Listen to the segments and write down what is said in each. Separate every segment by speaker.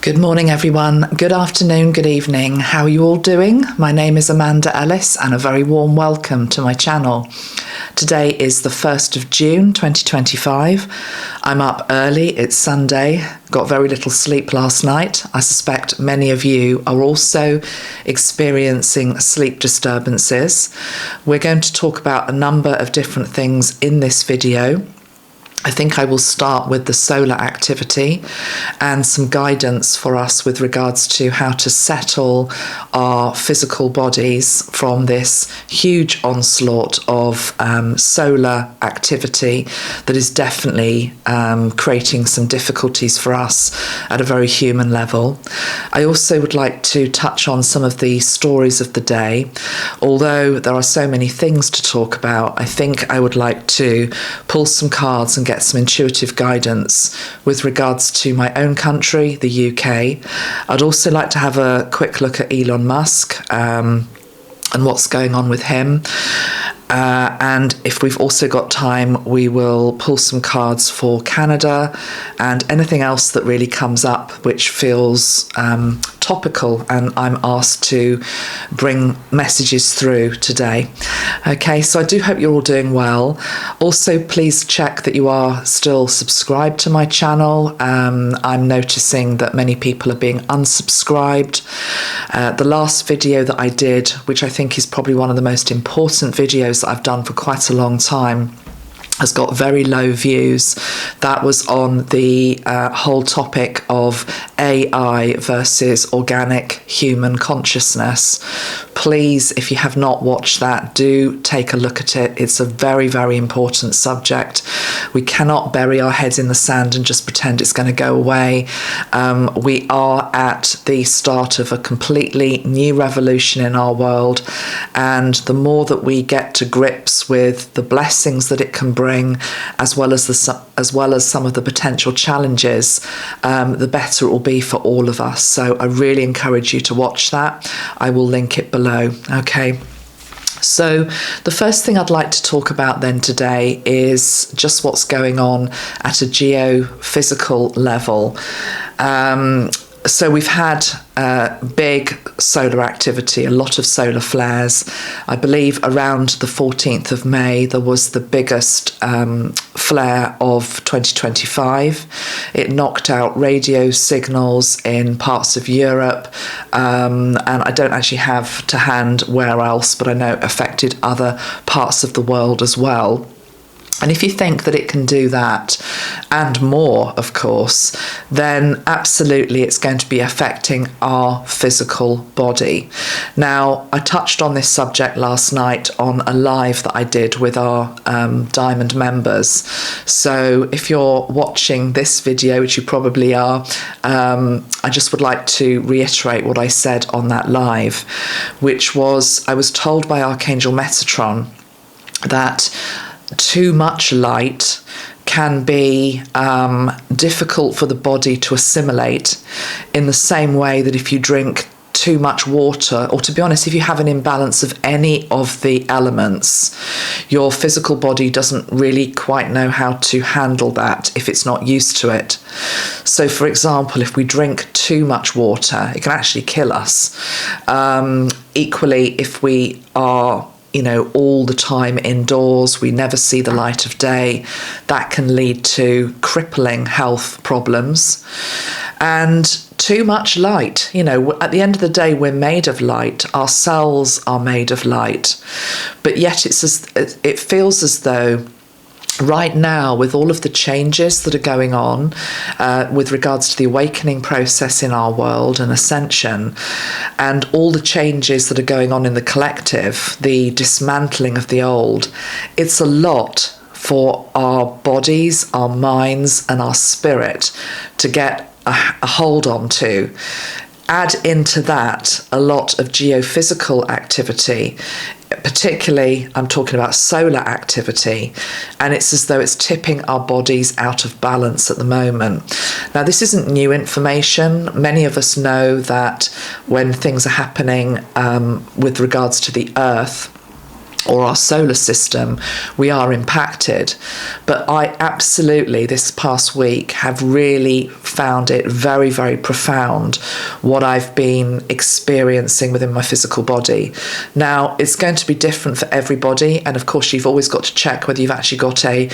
Speaker 1: Good morning, everyone. Good afternoon, good evening. How are you all doing? My name is Ellis, and a very warm welcome to my channel. Today is the 1st of June 2025. I'm up early, it's Sunday, got very little sleep last night. I suspect many of you are also experiencing sleep disturbances. We're going to talk about a number of different things in this video. I think I will start with the solar activity and some guidance for us with regards to how to settle our physical bodies from this huge onslaught of solar activity that is definitely creating some difficulties for us at a very human level. I also would like to touch on some of the stories of the day. Although there are so many things to talk about, I think I would like to pull some cards and get some intuitive guidance with regards to my own country, the UK. I'd also like to have a quick look at Elon Musk and what's going on with him. And if we've also got time, we will pull some cards for Canada and anything else that really comes up which feels topical and I'm asked to bring messages through today. Okay, so I do hope you're all doing well. Also, please check that you are still subscribed to my channel. I'm noticing that many people are being unsubscribed. The last video that I did, which I think is probably one of the most important videos that I've done for quite a long time, has got very low views. That was on the whole topic of AI versus organic human consciousness. Please, if you have not watched that, do take a look at it. It's a very, very important subject. We cannot bury our heads in the sand and just pretend it's going to go away. We are at the start of a completely new revolution in our world, and the more that we get to grips with the blessings that it can bring, as well as some of the potential challenges, the better it will be for all of us. So I really encourage you to watch that. I will link it below. Okay. So the first thing I'd like to talk about then today is just what's going on at a geophysical level. So we've had big solar activity, a lot of solar flares. I believe around the 14th of May, there was the biggest flare of 2025. It knocked out radio signals in parts of Europe, and I don't actually have to hand where else, but I know it affected other parts of the world as well. And if you think that it can do that and more, of course, then absolutely it's going to be affecting our physical body. Now, I touched on this subject last night on a live that I did with our Diamond members. So if you're watching this video, which you probably are, I just would like to reiterate what I said on that live, which was I was told by Archangel Metatron that too much light can be difficult for the body to assimilate, in the same way that if you drink too much water, or to be honest, if you have an imbalance of any of the elements, your physical body doesn't really quite know how to handle that if it's not used to it. So for example, if we drink too much water, it can actually kill us. Equally, if we are all the time indoors, we never see the light of day, that can lead to crippling health problems. And too much light, at the end of the day, we're made of light, our cells are made of light, but yet it feels as though right now, with all of the changes that are going on with regards to the awakening process in our world and ascension, and all the changes that are going on in the collective, the dismantling of the old, it's a lot for our bodies, our minds, and our spirit to get a hold on to. Add into that a lot of geophysical activity, particularly I'm talking about solar activity, and it's as though it's tipping our bodies out of balance at the moment. Now, this isn't new information. Many of us know that when things are happening with regards to the earth, or our solar system, we are impacted. But I absolutely, this past week, have really found it very, very profound what I've been experiencing within my physical body. Now, it's going to be different for everybody, and of course you've always got to check whether you've actually got a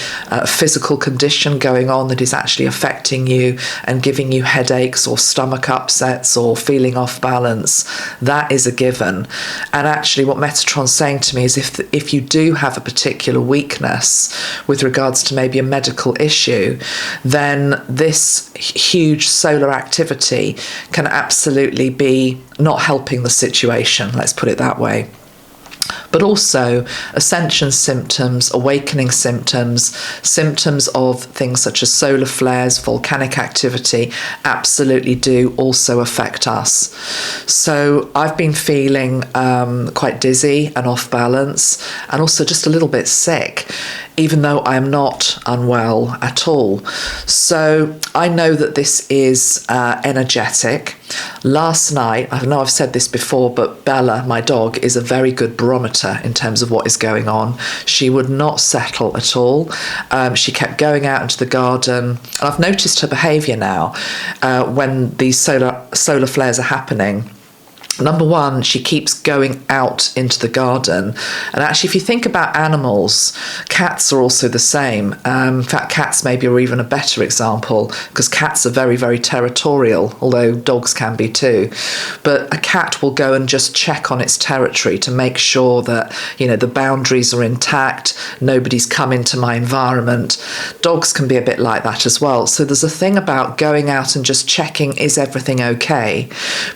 Speaker 1: physical condition going on that is actually affecting you and giving you headaches or stomach upsets or feeling off balance. That is a given. And actually what Metatron's saying to me is if you do have a particular weakness with regards to maybe a medical issue, then this huge solar activity can absolutely be not helping the situation, let's put it that way. But also ascension symptoms, awakening symptoms, symptoms of things such as solar flares, volcanic activity absolutely do also affect us. So I've been feeling quite dizzy and off balance, and also just a little bit sick, even though I am not unwell at all. So I know that this is energetic. Last night, I know I've said this before, but Bella, my dog, is a very good barometer in terms of what is going on. She would not settle at all. She kept going out into the garden, and I've noticed her behaviour now when these solar flares are happening. Number one, she keeps going out into the garden. And actually, if you think about animals, cats are also the same. In fact, cats maybe are even a better example, because cats are very, very territorial, although dogs can be too. But a cat will go and just check on its territory to make sure that, the boundaries are intact, nobody's come into my environment. Dogs can be a bit like that as well. So there's a thing about going out and just checking, is everything okay?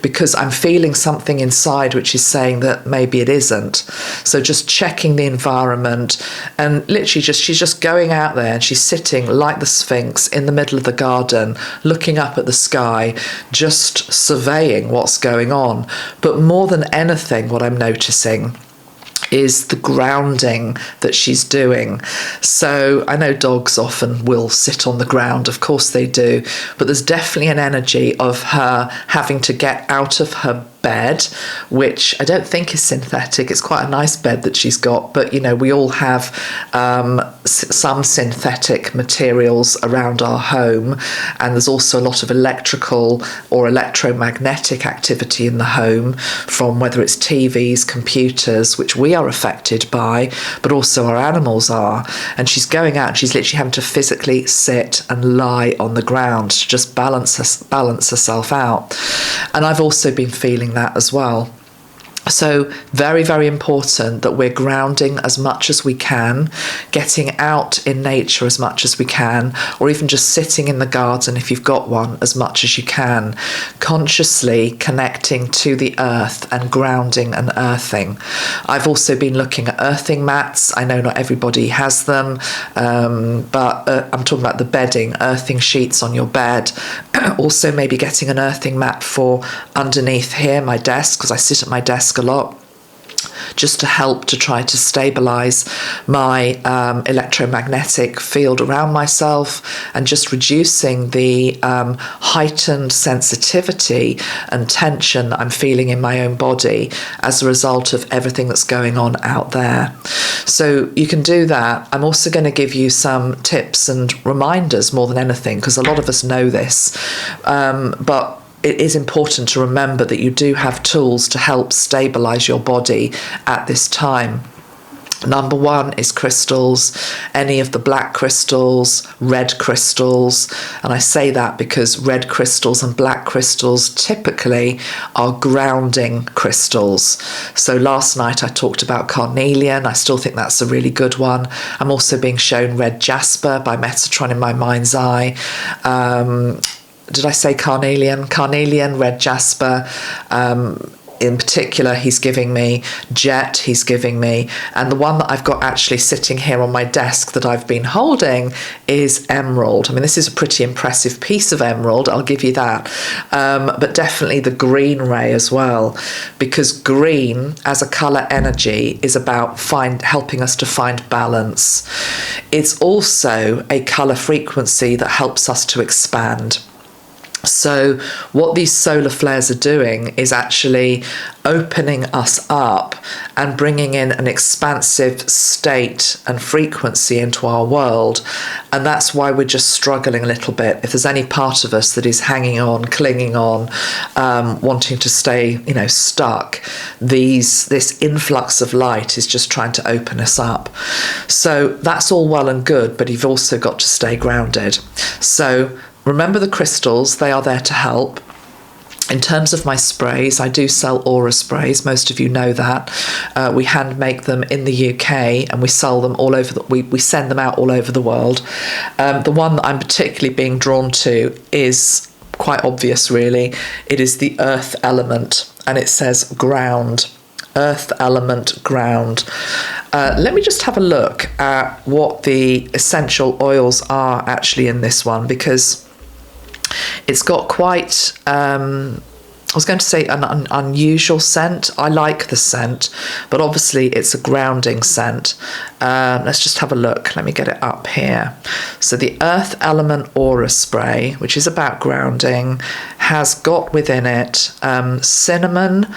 Speaker 1: Because I'm feeling something inside which is saying that maybe it isn't. So just checking the environment, and literally she's just going out there and she's sitting like the Sphinx in the middle of the garden, looking up at the sky, just surveying what's going on. But more than anything, what I'm noticing is the grounding that she's doing. So I know dogs often will sit on the ground, of course they do, but there's definitely an energy of her having to get out of her bed, which I don't think is synthetic. It's quite a nice bed that she's got, but we all have some synthetic materials around our home, and there's also a lot of electrical or electromagnetic activity in the home, from whether it's TVs, computers, which we are affected by, but also our animals are. And she's going out and she's literally having to physically sit and lie on the ground to just balance herself out. And I've also been feeling that as well. So very, very important that we're grounding as much as we can, getting out in nature as much as we can, or even just sitting in the garden if you've got one as much as you can, consciously connecting to the earth and grounding and earthing. I've also been looking at earthing mats. I know not everybody has them, but I'm talking about the bedding, earthing sheets on your bed. Also maybe getting an earthing mat for underneath here, my desk, because I sit at my desk a lot, just to help to try to stabilize my electromagnetic field around myself, and just reducing the heightened sensitivity and tension that I'm feeling in my own body as a result of everything that's going on out there. So you can do that. I'm also going to give you some tips and reminders more than anything, because a lot of us know this, but it is important to remember that you do have tools to help stabilize your body at this time. Number one is crystals, any of the black crystals, red crystals. And I say that because red crystals and black crystals typically are grounding crystals. So last night I talked about carnelian. I still think that's a really good one. I'm also being shown red jasper by Metatron in my mind's eye. Did I say carnelian? Carnelian, red jasper. In particular, he's giving me jet, he's giving me, and the one that I've got actually sitting here on my desk that I've been holding is emerald. I mean, this is a pretty impressive piece of emerald, I'll give you that. But definitely the green ray as well, because green as a colour energy is about helping us to find balance. It's also a colour frequency that helps us to expand. So what these solar flares are doing is actually opening us up and bringing in an expansive state and frequency into our world. And that's why we're just struggling a little bit. If there's any part of us that is hanging on, clinging on, wanting to stay, stuck, this influx of light is just trying to open us up. So that's all well and good, but you've also got to stay grounded. So remember the crystals, they are there to help. In terms of my sprays, I do sell aura sprays. Most of you know that. We hand make them in the UK and we sell them all over. We send them out all over the world. The one that I'm particularly being drawn to is quite obvious, really. It is the earth element, and it says ground. Earth element, ground. Let me just have a look at what the essential oils are actually in this one, because it's got quite, I was going to say an unusual scent. I like the scent, but obviously it's a grounding scent. Let's just have a look. Let me get it up here. So the Earth Element Aura Spray, which is about grounding, has got within it cinnamon,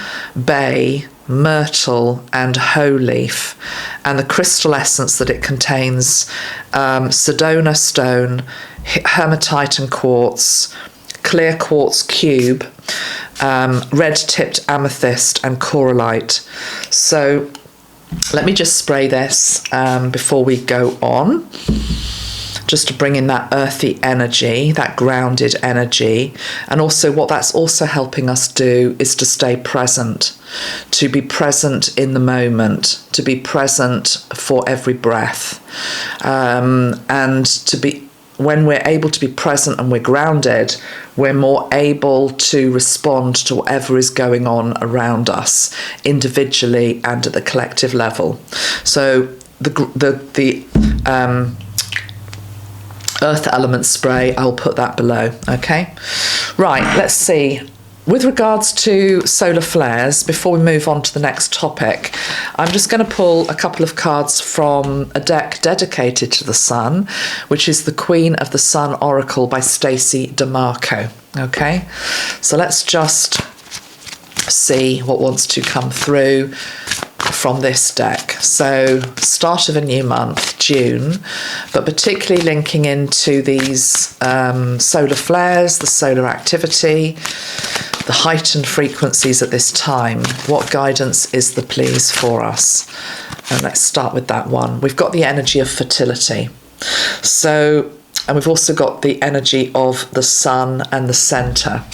Speaker 1: bay, myrtle and hoe leaf, and the crystal essence that it contains, Sedona stone, hematite and quartz, clear quartz cube, red-tipped amethyst and corallite. So let me just spray this before we go on, just to bring in that earthy energy, that grounded energy. And also what that's also helping us do is to stay present, to be present in the moment, to be present for every breath, and to be, when we're able to be present and we're grounded, we're more able to respond to whatever is going on around us, individually and at the collective level. So the Earth Element Spray, I'll put that below, okay? Right, let's see. With regards to solar flares, before we move on to the next topic, I'm just going to pull a couple of cards from a deck dedicated to the sun, which is the Queen of the Sun Oracle by Stacey Demarco. Okay, so let's just see what wants to come through from this deck. So start of a new month, June, but particularly linking into these solar flares, the solar activity, the heightened frequencies at this time. What guidance is the please for us? And let's start with that one. We've got the energy of fertility. So, and we've also got the energy of the sun and the center.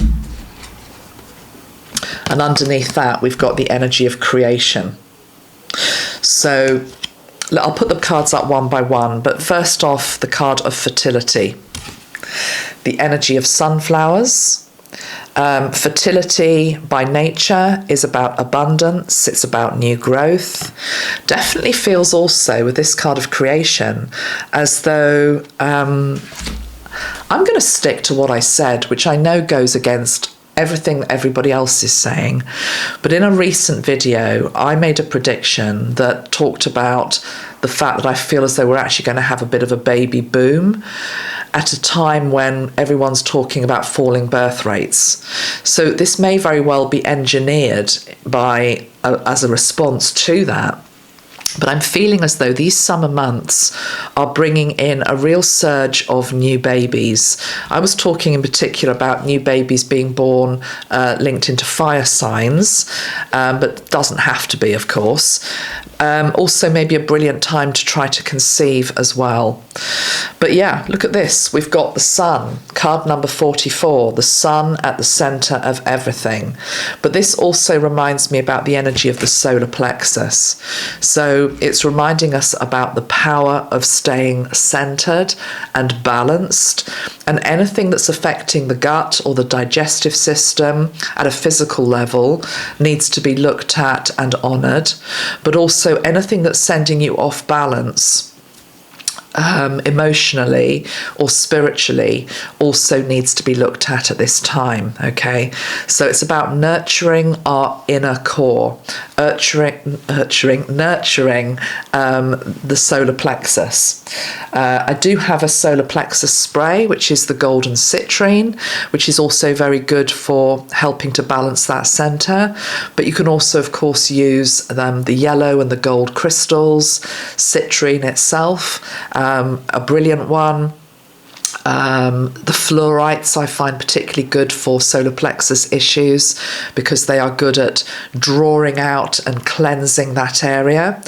Speaker 1: And underneath that, we've got the energy of creation. So I'll put the cards up one by one, but first off, the card of fertility. The energy of sunflowers. Fertility by nature is about abundance, it's about new growth. Definitely feels also with this card of creation as though I'm going to stick to what I said, which I know goes against everything that everybody else is saying. But in a recent video, I made a prediction that talked about the fact that I feel as though we're actually going to have a bit of a baby boom at a time when everyone's talking about falling birth rates. So this may very well be engineered as a response to that. But I'm feeling as though these summer months are bringing in a real surge of new babies. I was talking in particular about new babies being born linked into fire signs, but doesn't have to be, of course. Also maybe a brilliant time to try to conceive as well. But yeah, look at this. We've got the sun, card number 44, the sun at the center of everything. But this also reminds me about the energy of the solar plexus. So it's reminding us about the power of staying centered and balanced, and anything that's affecting the gut or the digestive system at a physical level needs to be looked at and honored. But also anything that's sending you off balance, emotionally or spiritually also needs to be looked at this time. Okay, so it's about nurturing our inner core, nurturing the solar plexus. I do have a solar plexus spray, which is the golden citrine, which is also very good for helping to balance that center. But you can also, of course, use the yellow and the gold crystals, citrine itself, a brilliant one. The fluorites I find particularly good for solar plexus issues because they are good at drawing out and cleansing that area.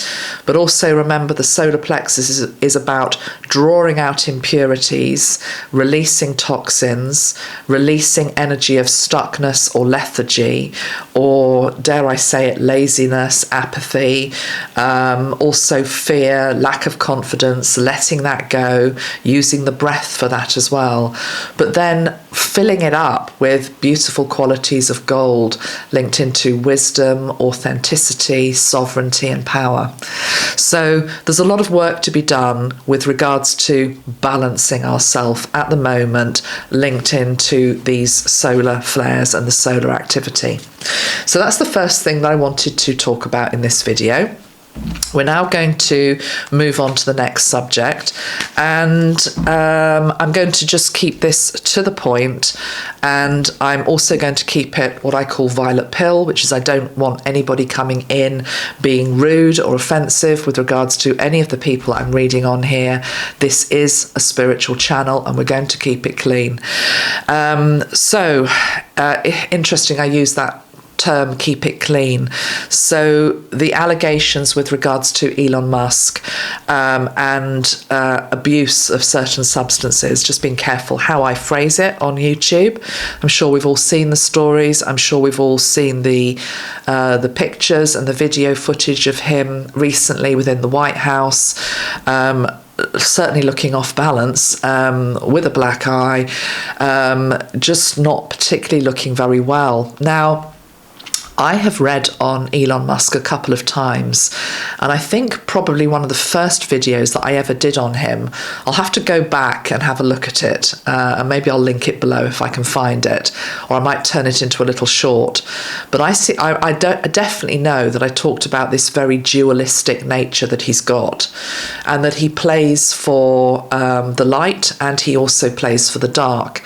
Speaker 1: But also remember, the solar plexus is about drawing out impurities, releasing toxins, releasing energy of stuckness or lethargy, or dare I say it, laziness, apathy, also fear, lack of confidence, letting that go, using the breath for that as well, but then filling it up with beautiful qualities of gold linked into wisdom, authenticity, sovereignty and power. So there's a lot of work to be done with regards to balancing ourselves at the moment, linked into these solar flares and the solar activity. So that's the first thing that I wanted to talk about in this video. We're now going to move on to the next subject, and I'm going to just keep this to the point, and I'm also going to keep it what I call violet pill, which is I don't want anybody coming in being rude or offensive with regards to any of the people I'm reading on here. This is a spiritual channel and we're going to keep it clean. Interesting, I use that term, keep it clean. So the allegations with regards to Elon Musk and abuse of certain substances, just being careful how I phrase it on YouTube. I'm sure we've all seen the stories. I'm sure we've all seen the pictures and the video footage of him recently within the White House. Certainly looking off balance, with a black eye, just not particularly looking very well. Now, I have read on Elon Musk a couple of times, and I think probably one of the first videos that I ever did on him, I'll have to go back and have a look at it, and maybe I'll link it below if I can find it, or I might turn it into a little short. But I definitely know that I talked about this very dualistic nature that he's got, and that he plays for the light and he also plays for the dark.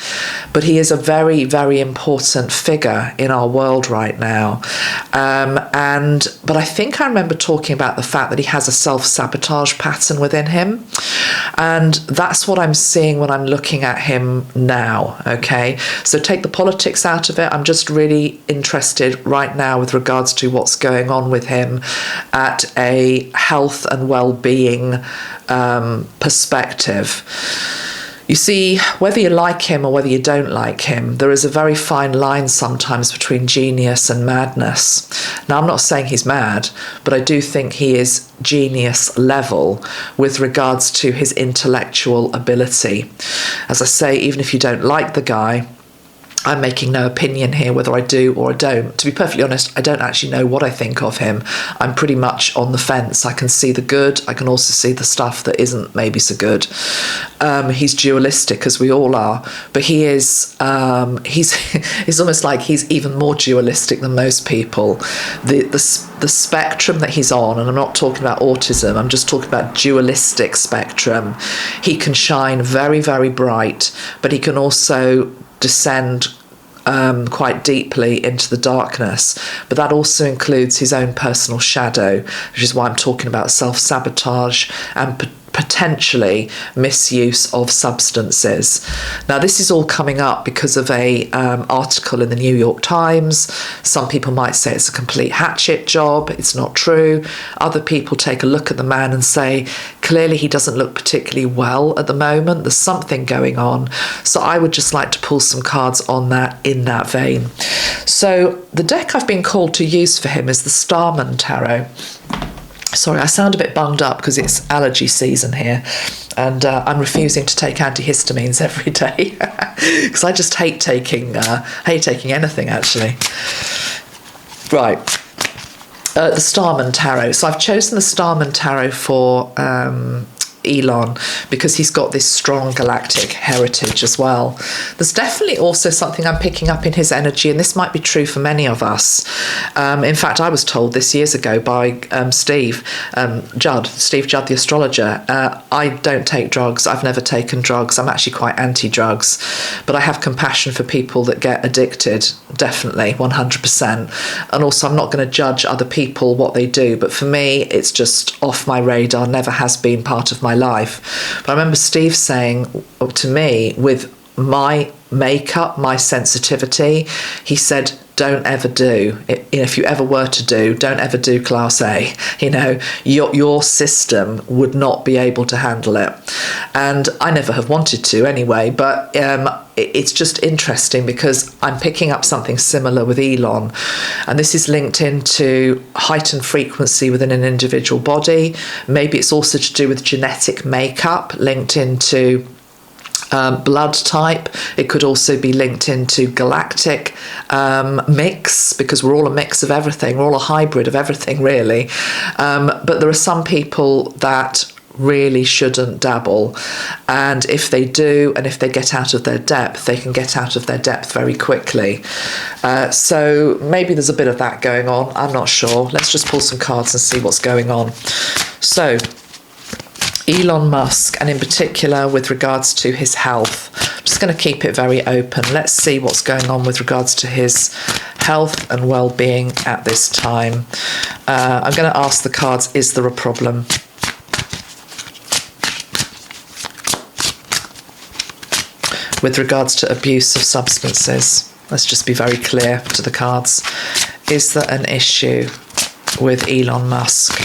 Speaker 1: But he is a very, very important figure in our world right now. But I think I remember talking about the fact that he has a self-sabotage pattern within him, and that's what I'm seeing when I'm looking at him now. Okay, so take the politics out of it. I'm just really interested right now with regards to what's going on with him at a health and well-being perspective. You see, whether you like him or whether you don't like him, there is a very fine line sometimes between genius and madness. Now, I'm not saying he's mad, but I do think he is genius level with regards to his intellectual ability. As I say, even if you don't like the guy, I'm making no opinion here whether I do or I don't. To be perfectly honest, I don't actually know what I think of him. I'm pretty much on the fence. I can see the good. I can also see the stuff that isn't maybe so good. He's dualistic, as we all are, but he is. It's almost like he's even more dualistic than most people. The spectrum that he's on, and I'm not talking about autism. I'm just talking about dualistic spectrum. He can shine very, very bright, but he can also descend quite deeply into the darkness, but that also includes his own personal shadow, which is why I'm talking about self-sabotage and potentially misuse of substances. Now, this is all coming up because of a article in the New York Times. Some people might say it's a complete hatchet job. It's not true. Other people take a look at the man and say, clearly he doesn't look particularly well at the moment. There's something going on. So I would just like to pull some cards on that in that vein. So the deck I've been called to use for him is the Starman Tarot. Sorry, I sound a bit bunged up because it's allergy season here, and I'm refusing to take antihistamines every day because I just hate taking anything actually. Right, the Starman Tarot. So I've chosen the Starman Tarot for Elon, because he's got this strong galactic heritage as well. There's definitely also something I'm picking up in his energy, and this might be true for many of us. In fact, I was told this years ago by Steve Judd, the astrologer. I don't take drugs. I've never taken drugs. I'm actually quite anti-drugs, but I have compassion for people that get addicted, definitely, 100%. And also, I'm not going to judge other people, what they do, but for me, it's just off my radar, never has been part of my life. But I remember Steve saying to me, with my makeup, my sensitivity, he said, don't ever do it. If you ever were to don't ever do class A. Your system would not be able to handle it. And I never have wanted to anyway, but it's just interesting because I'm picking up something similar with Elon, and this is linked into heightened frequency within an individual body. Maybe it's also to do with genetic makeup, linked into blood type. It could also be linked into galactic mix, because we're all a mix of everything. We're all a hybrid of everything, really. But there are some people that really shouldn't dabble, and if they do, and if they get out of their depth, they can get out of their depth very quickly. So maybe there's a bit of that going on. I'm not sure. Let's just pull some cards and see what's going on. So Elon Musk, and in particular with regards to his health. I'm just going to keep it very open. Let's see what's going on with regards to his health and well-being at this time. I'm going to ask the cards, is there a problem? With regards to abuse of substances, let's just be very clear to the cards. Is there an issue with Elon Musk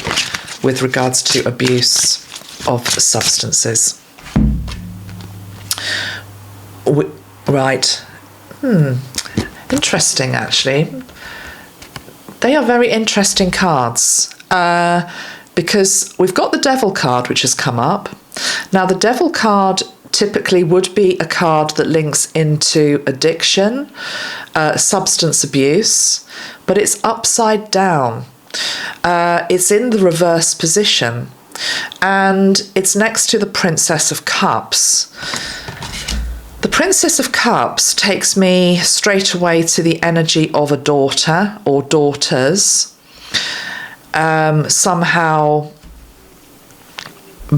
Speaker 1: with regards to abuse of substances? Right. Interesting, actually. They are very interesting cards, because we've got the Devil card, which has come up. Now, the Devil card typically would be a card that links into addiction, substance abuse, but it's upside down. It's in the reverse position, and it's next to the Princess of Cups. The Princess of Cups takes me straight away to the energy of a daughter or daughters, somehow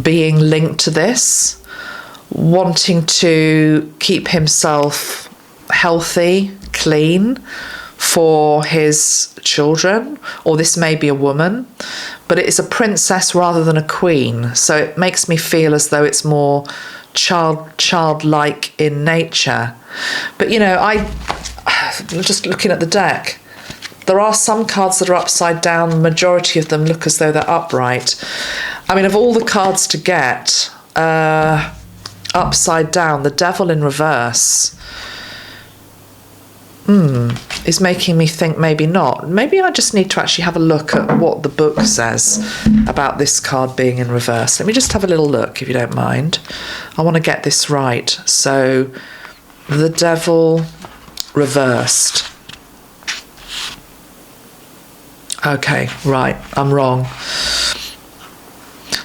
Speaker 1: being linked to this, wanting to keep himself healthy, clean for his children, or this may be a woman, but it is a princess rather than a queen, so it makes me feel as though it's more childlike in nature. But I'm just looking at the deck, there are some cards that are upside down. The majority of them look as though they're upright. I mean, of all the cards to get upside down, the Devil in reverse is making me think maybe not. Maybe I just need to actually have a look at what the book says about this card being in reverse. Let me just have a little look, if you don't mind. I want to get this right. So, the Devil reversed. Okay, right, I'm wrong.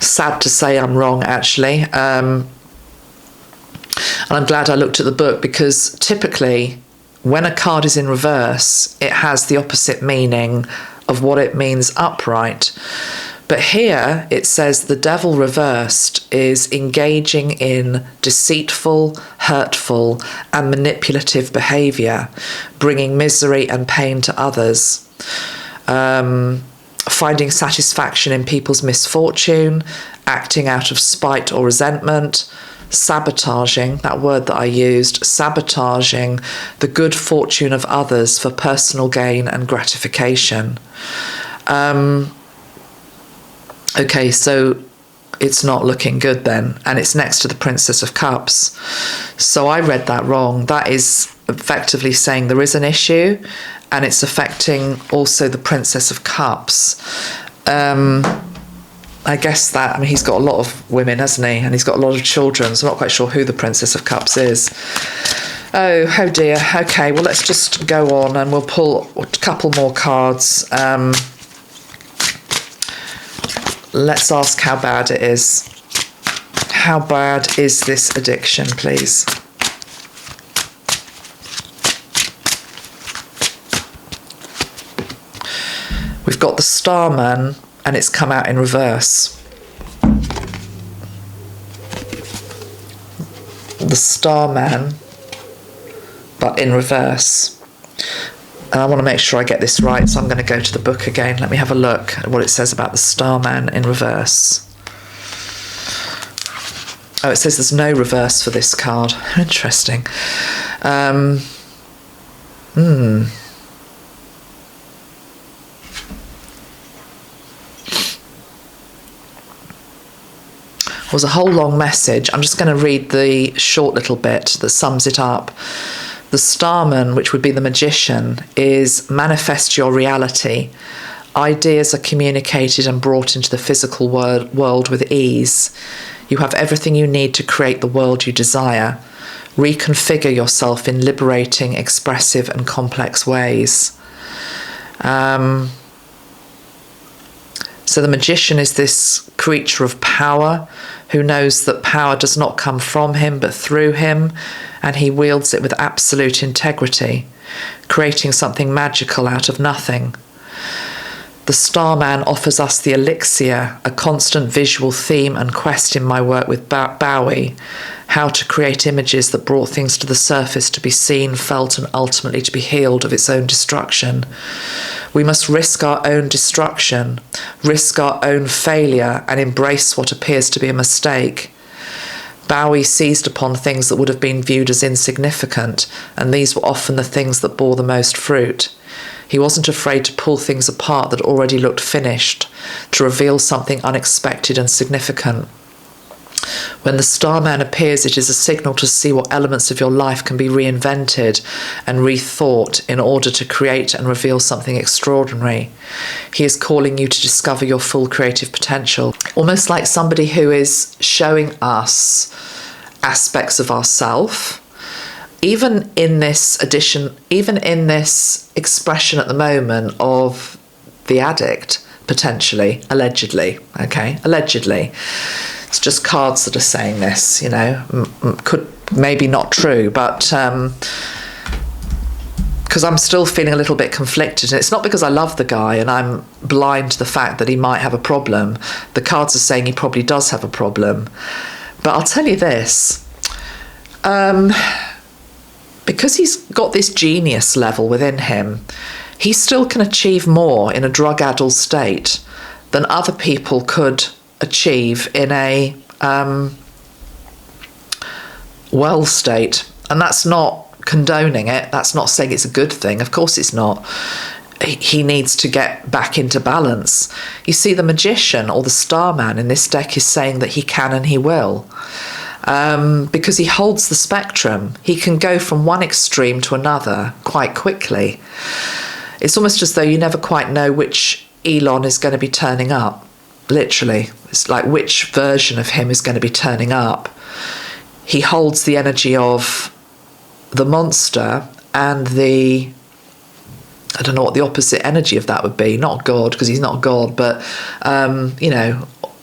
Speaker 1: Sad to say I'm wrong, actually. And I'm glad I looked at the book, because typically when a card is in reverse, it has the opposite meaning of what it means upright. But here it says the Devil reversed is engaging in deceitful, hurtful, and manipulative behaviour, bringing misery and pain to others. Finding satisfaction in people's misfortune, acting out of spite or resentment, sabotaging, that word that I used, sabotaging the good fortune of others for personal gain and gratification. Okay, so it's not looking good then, and it's next to the Princess of Cups. So I read that wrong. That is effectively saying there is an issue, and it's affecting also the Princess of Cups. I guess that, he's got a lot of women, hasn't he? And he's got a lot of children, so I'm not quite sure who the Princess of Cups is. Oh dear. Okay, well, let's just go on and we'll pull a couple more cards. Let's ask how bad it is. how bad is this addiction, please? We've got the Starman, and it's come out in reverse. The Starman, but in reverse. And I want to make sure I get this right, so I'm going to go to the book again. Let me have a look at what it says about the Starman in reverse. Oh, it says there's no reverse for this card. Interesting. Was a whole long message. I'm just going to read the short little bit that sums it up. The Starman, which would be the magician, is manifest your reality. Ideas are communicated and brought into the physical world with ease. You have everything you need to create the world you desire. Reconfigure yourself in liberating, expressive and complex ways. So the magician is this creature of power who knows that power does not come from him but through him, and he wields it with absolute integrity, creating something magical out of nothing. The Starman offers us the elixir, a constant visual theme and quest in my work with Bowie, how to create images that brought things to the surface to be seen, felt and ultimately to be healed of its own destruction. We must risk our own destruction, risk our own failure and embrace what appears to be a mistake. Bowie seized upon things that would have been viewed as insignificant, and these were often the things that bore the most fruit. He wasn't afraid to pull things apart that already looked finished, to reveal something unexpected and significant. When the Starman appears, it is a signal to see what elements of your life can be reinvented and rethought in order to create and reveal something extraordinary. He is calling you to discover your full creative potential, almost like somebody who is showing us aspects of ourselves. Even in this expression at the moment of the addict, potentially, allegedly, it's just cards that are saying this, could maybe not true, but because I'm still feeling a little bit conflicted, and it's not because I love the guy and I'm blind to the fact that he might have a problem. The cards are saying he probably does have a problem, but I'll tell you this, because he's got this genius level within him, he still can achieve more in a drug-addled state than other people could achieve in a well state. And that's not condoning it. That's not saying it's a good thing. Of course it's not. He needs to get back into balance. You see, the magician or the Starman in this deck is saying that he can and he will. Because he holds the spectrum. He can go from one extreme to another quite quickly. It's almost as though you never quite know which Elon is going to be turning up, literally. It's like which version of him is going to be turning up. He holds the energy of the monster and I don't know what the opposite energy of that would be. Not God, because he's not God, but,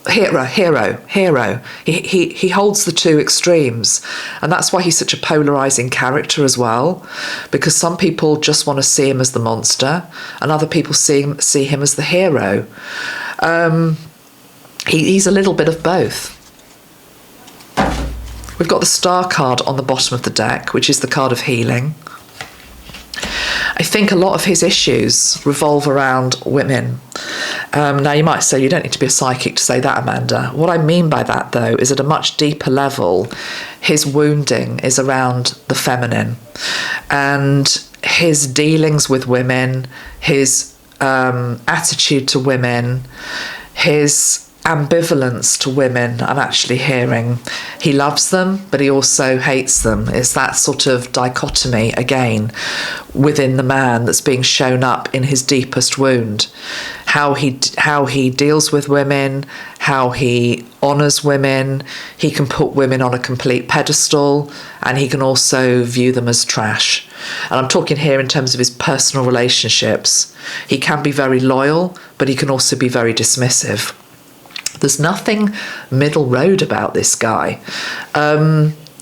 Speaker 1: hero. He holds the two extremes, and that's why he's such a polarizing character as well, because some people just want to see him as the monster and other people see him as the hero. He's a little bit of both. We've got the Star card on the bottom of the deck, which is the card of healing. I think a lot of his issues revolve around women. Now, you might say you don't need to be a psychic to say that, Amanda. What I mean by that, though, is at a much deeper level, his wounding is around the feminine. And his dealings with women, his attitude to women, his ambivalence to women, I'm actually hearing. He loves them, but he also hates them. It's that sort of dichotomy, again, within the man that's being shown up in his deepest wound. How he deals with women, how he honours women. He can put women on a complete pedestal, and he can also view them as trash. And I'm talking here in terms of his personal relationships. He can be very loyal, but he can also be very dismissive. There's nothing middle road about this guy.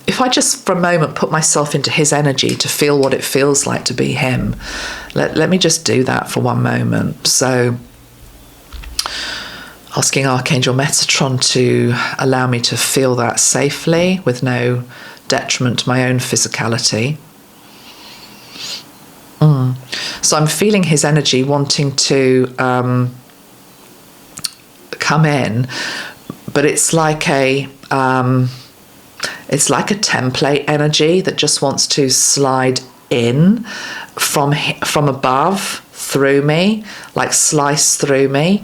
Speaker 1: If I just for a moment put myself into his energy to feel what it feels like to be him, let me just do that for one moment. So asking Archangel Metatron to allow me to feel that safely with no detriment to my own physicality. So I'm feeling his energy wanting to come in, but it's like a template energy that just wants to slide in from above through me, like slice through me.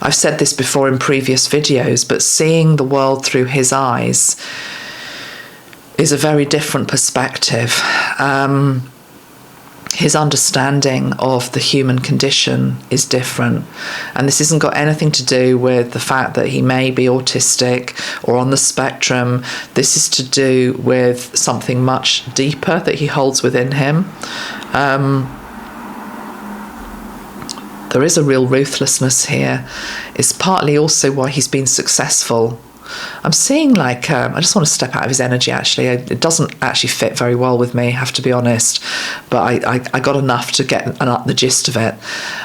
Speaker 1: I've said this before in previous videos, but seeing the world through his eyes is a very different perspective. His understanding of the human condition is different. And this hasn't got anything to do with the fact that he may be autistic or on the spectrum. This is to do with something much deeper that he holds within him. There is a real ruthlessness here. It's partly also why he's been successful. I'm seeing like, I just want to step out of his energy actually. It doesn't actually fit very well with me, I have to be honest. But I got enough to get the gist of it.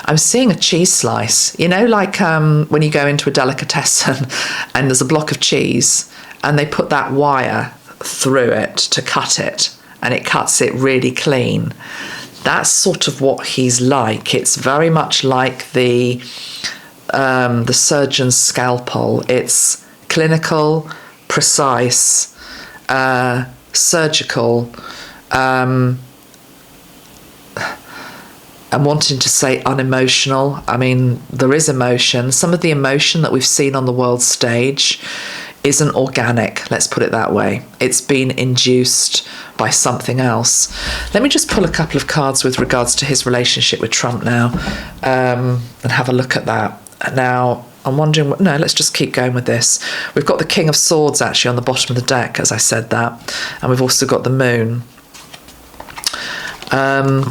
Speaker 1: I'm seeing a cheese slice. You know, like when you go into a delicatessen and there's a block of cheese and they put that wire through it to cut it and it cuts it really clean. That's sort of what he's like. It's very much like the surgeon's scalpel. It's clinical, precise, surgical, and wanting to say unemotional. I mean, there is emotion. Some of the emotion that we've seen on the world stage isn't organic, let's put it that way. It's been induced by something else. Let me just pull a couple of cards with regards to his relationship with Trump now, and have a look at that. Now, I'm wondering, no, let's just keep going with this. We've got the King of Swords actually on the bottom of the deck, as I said that, and we've also got the Moon.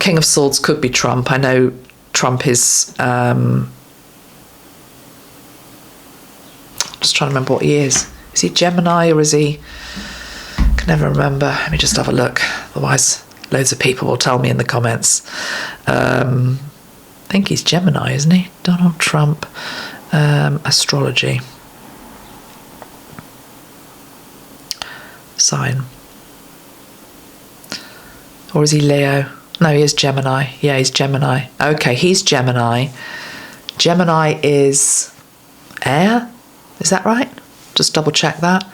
Speaker 1: King of Swords could be Trump. I know Trump is... just trying to remember what he is. Is he Gemini or is he... I can never remember. Let me just have a look. Otherwise, loads of people will tell me in the comments. I think he's Gemini, isn't he? Donald Trump. Astrology. Sign. Or is he Leo? No, he is Gemini. Yeah, he's Gemini. Okay, he's Gemini. Gemini is air. Is that right? Just double check that.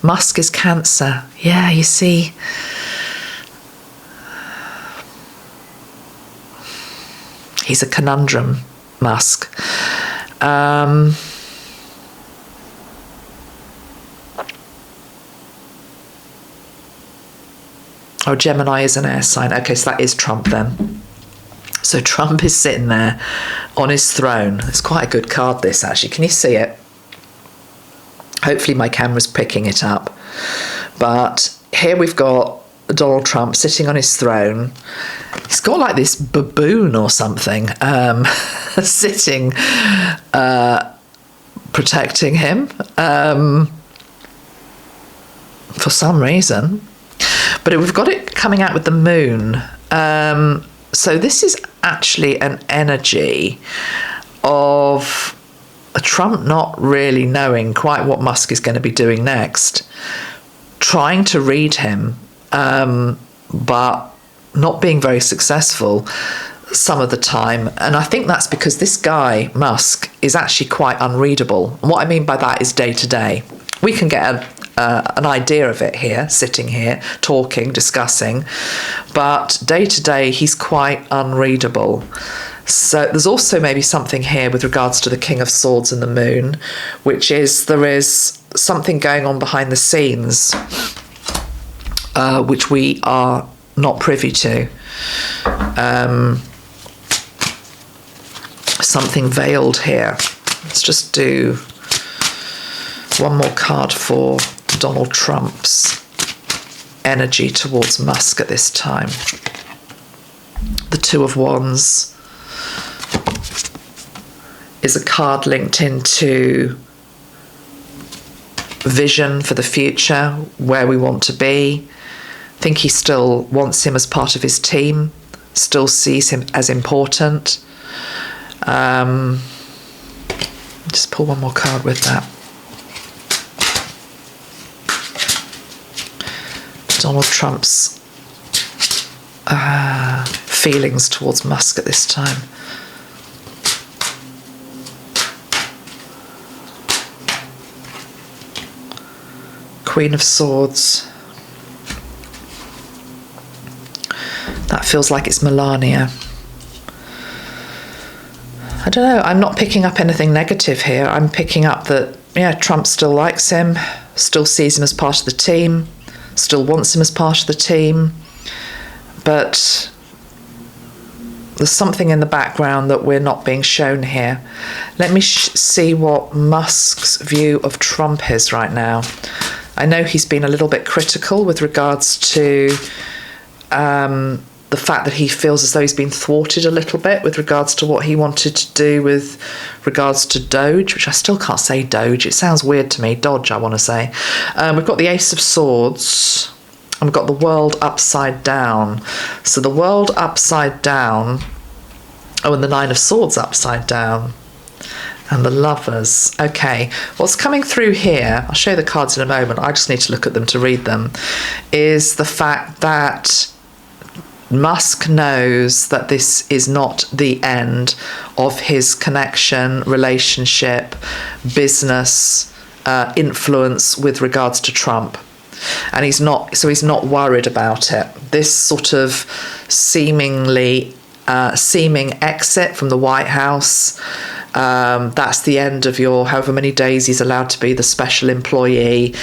Speaker 1: Musk is Cancer. Yeah, you see. He's a conundrum, Musk. Oh, Gemini is an air sign. Okay, so that is Trump then. So Trump is sitting there on his throne. It's quite a good card, this, actually. Can you see it? Hopefully my camera's picking it up. But here we've got Donald Trump sitting on his throne. He's got like this baboon or something sitting, protecting him for some reason. But we've got it coming out with the Moon. So this is actually an energy of Trump not really knowing quite what Musk is going to be doing next, trying to read him, but not being very successful some of the time. And I think that's because this guy, Musk, is actually quite unreadable. And what I mean by that is day to day. We can get an idea of it here, sitting here, talking, discussing, but day to day he's quite unreadable. So there's also maybe something here with regards to the King of Swords and the Moon, which is there is something going on behind the scenes, which we are not privy to. Something veiled here. Let's just do one more card for Donald Trump's energy towards Musk at this time. The Two of Wands is a card linked into vision for the future, where we want to be. I think he still wants him as part of his team, still sees him as important. Just pull one more card with that. Donald Trump's feelings towards Musk at this time. Queen of Swords. That feels like it's Melania. I don't know, I'm not picking up anything negative here. I'm picking up that, yeah, Trump still likes him, still sees him as part of the team, still wants him as part of the team, but there's something in the background that we're not being shown here. Let me see what Musk's view of Trump is right now. I know he's been a little bit critical with regards to the fact that he feels as though he's been thwarted a little bit with regards to what he wanted to do with regards to Doge, which I still can't say Doge. It sounds weird to me. Dodge, I want to say. We've got the Ace of Swords, and we've got the World upside down. So the World upside down, and the Nine of Swords upside down, and the Lovers. Okay, what's coming through here, I'll show you the cards in a moment, I just need to look at them to read them, is the fact that Musk knows that this is not the end of his connection, relationship, business, influence with regards to Trump. And he's not worried about it. This sort of seeming exit from the White House, that's the end of your however many days he's allowed to be the special employee.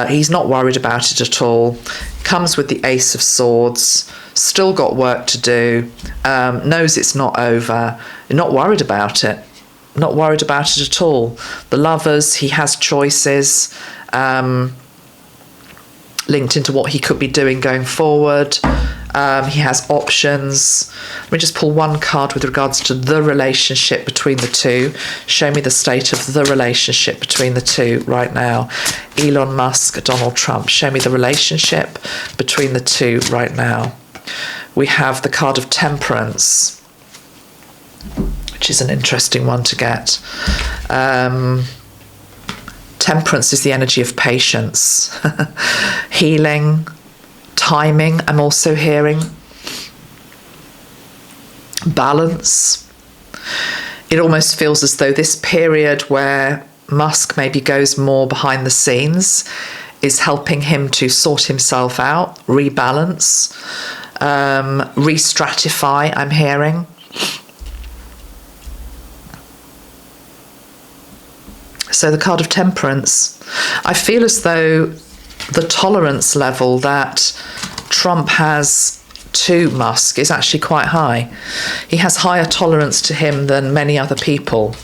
Speaker 1: He's not worried about it at all. Comes with the Ace of Swords, still got work to do, knows it's not over, not worried about it. Not worried about it at all. The Lovers, he has choices linked into what he could be doing going forward. He has options. Let me just pull one card with regards to the relationship between the two. Show me the state of the relationship between the two right now. Elon Musk, Donald Trump. Show me the relationship between the two right now. We have the card of Temperance, which is an interesting one to get. Temperance is the energy of patience, healing, timing, I'm also hearing. Balance. It almost feels as though this period where Musk maybe goes more behind the scenes is helping him to sort himself out, rebalance, re-stratify, I'm hearing. So the card of Temperance. I feel as though the tolerance level that Trump has to Musk is actually quite high. He has higher tolerance to him than many other people.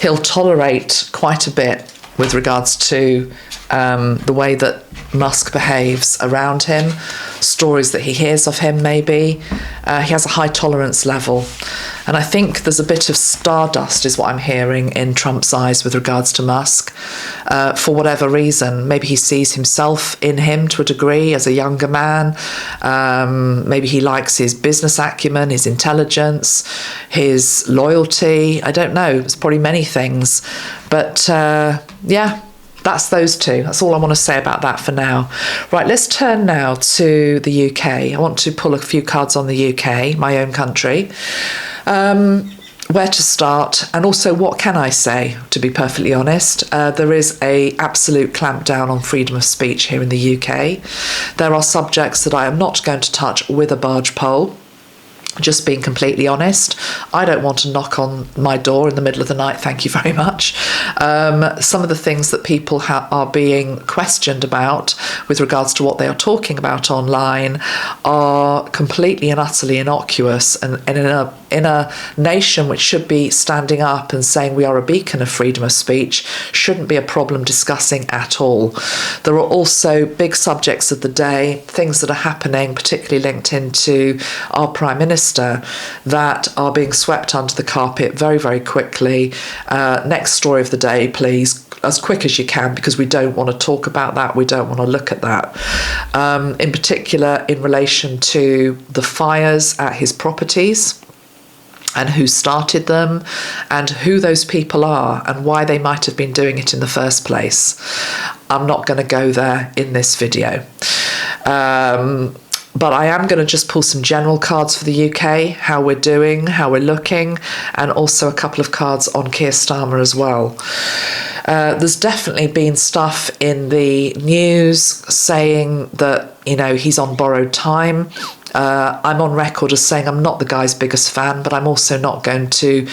Speaker 1: He'll tolerate quite a bit with regards to the way that Musk behaves around him, stories that he hears of him maybe. He has a high tolerance level. And I think there's a bit of stardust is what I'm hearing in Trump's eyes with regards to Musk. For whatever reason, maybe he sees himself in him to a degree as a younger man. Maybe he likes his business acumen, his intelligence, his loyalty. I don't know. It's probably many things. But yeah, that's those two. That's all I want to say about that for now. Right, let's turn now to the UK. I want to pull a few cards on the UK, my own country. Where to start, and also what can I say, to be perfectly honest. There is a absolute clampdown on freedom of speech here in the UK. There are subjects that I am not going to touch with a barge pole. Just being completely honest, I don't want to knock on my door in the middle of the night, thank you very much. Some of the things that people are being questioned about with regards to what they are talking about online are completely and utterly innocuous, and in a nation which should be standing up and saying we are a beacon of freedom of speech, shouldn't be a problem discussing at all. There are also big subjects of the day, things that are happening, particularly linked into our Prime Minister, sinister that are being swept under the carpet very, very quickly. Next story of the day, please, as quick as you can, because we don't want to talk about that. We don't want to look at that. In particular, in relation to the fires at his properties, and who started them, and who those people are, and why they might have been doing it in the first place. I'm not going to go there in this video. But I am going to just pull some general cards for the UK, how we're doing, how we're looking, and also a couple of cards on Keir Starmer as well. There's definitely been stuff in the news saying that, he's on borrowed time. I'm on record as saying I'm not the guy's biggest fan, but I'm also not going to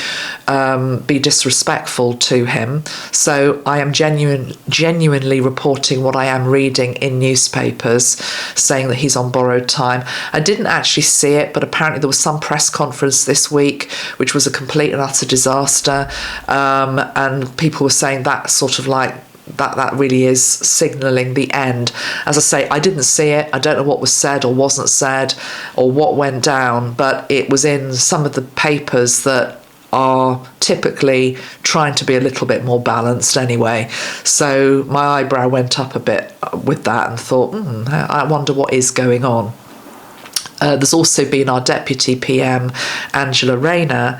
Speaker 1: be disrespectful to him. So I am genuinely reporting what I am reading in newspapers, saying that he's on borrowed time. I didn't actually see it, but apparently there was some press conference this week, which was a complete and utter disaster. And people were saying that sort of like, that really is signalling the end. As I say, I didn't see it. I don't know what was said or wasn't said or what went down, but it was in some of the papers that are typically trying to be a little bit more balanced anyway. So my eyebrow went up a bit with that and thought, I wonder what is going on. There's also been our Deputy PM, Angela Rayner,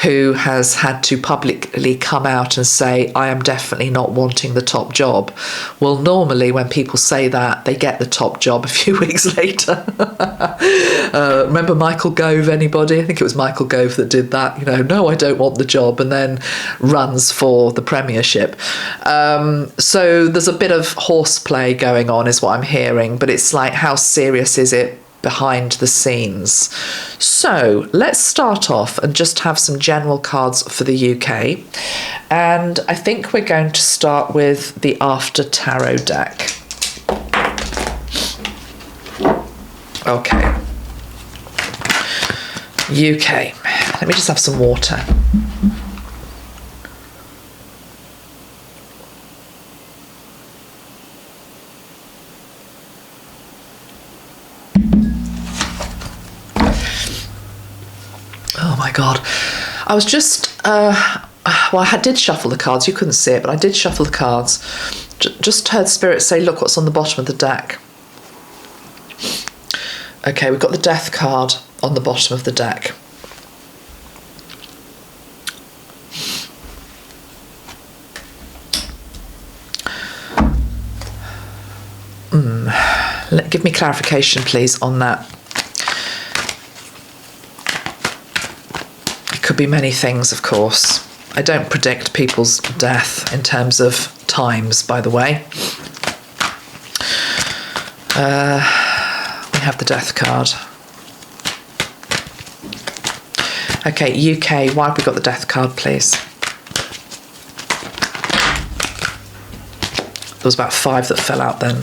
Speaker 1: who has had to publicly come out and say, I am definitely not wanting the top job. Well, normally when people say that, they get the top job a few weeks later. Remember Michael Gove, anybody? I think it was Michael Gove that did that. No, I don't want the job, and then runs for the premiership. So there's a bit of horseplay going on is what I'm hearing, but it's like, how serious is it behind the scenes? So let's start off and just have some general cards for the UK, and I think we're going to start with the After Tarot deck. Okay, UK, let me just have some water. Oh my God. I was just, I did shuffle the cards. You couldn't see it, but I did shuffle the cards. Just heard Spirit say, look what's on the bottom of the deck. Okay, we've got the Death card on the bottom of the deck. Give me clarification, please, on that. Could be many things, of course. I don't predict people's death in terms of times, by the way. We have the Death card. Okay, UK, why have we got the Death card, please? There was about 5 that fell out then.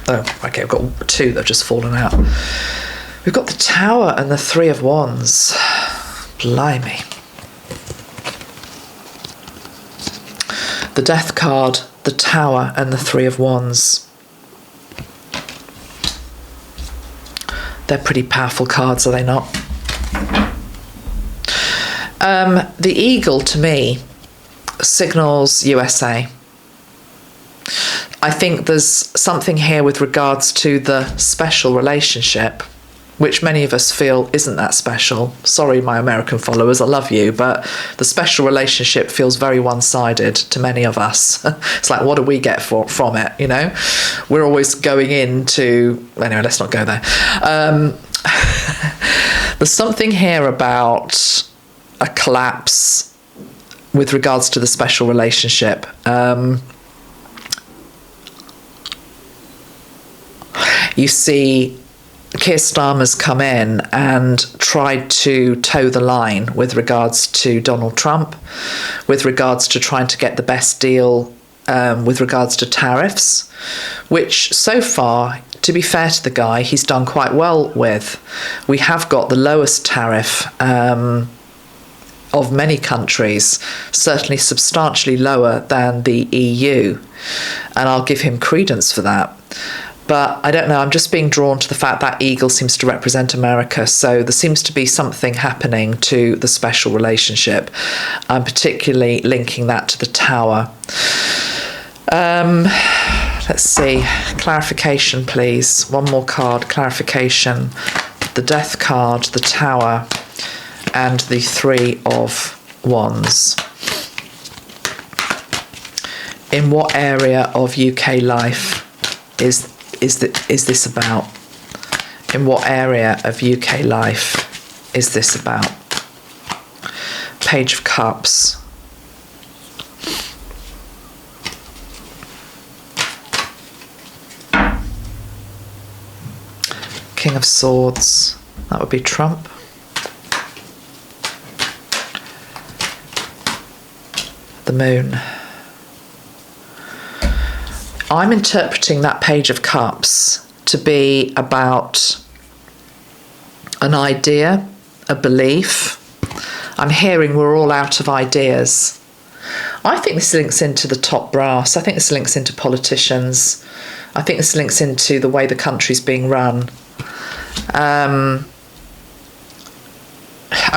Speaker 1: Oh, okay, I've got 2 that have just fallen out. We've got the Tower and the 3 of Wands. Blimey. The Death card, the Tower, and the 3 of Wands. They're pretty powerful cards, are they not? The Eagle, to me, signals USA. I think there's something here with regards to the special relationship, which many of us feel isn't that special. Sorry, my American followers, I love you, but the special relationship feels very one-sided to many of us. It's like, what do we get from it, We're always going into... Anyway, let's not go there. There's something here about a collapse with regards to the special relationship. You see... Keir Starmer's come in and tried to toe the line with regards to Donald Trump, with regards to trying to get the best deal with regards to tariffs, which so far, to be fair to the guy, he's done quite well with. We have got the lowest tariff of many countries, certainly substantially lower than the EU, and I'll give him credence for that. But I don't know, I'm just being drawn to the fact that eagle seems to represent America. So there seems to be something happening to the special relationship. I'm particularly linking that to the tower. Let's see, clarification please. One more card, clarification. The death card, the tower, and the 3 of Wands. In what area of UK life is this about? In what area of UK life is this about? Page of Cups. King of Swords. That would be Trump. The Moon. I'm interpreting that Page of Cups to be about an idea, a belief. I'm hearing we're all out of ideas. I think this links into the top brass. I think this links into politicians. I think this links into the way the country's being run. I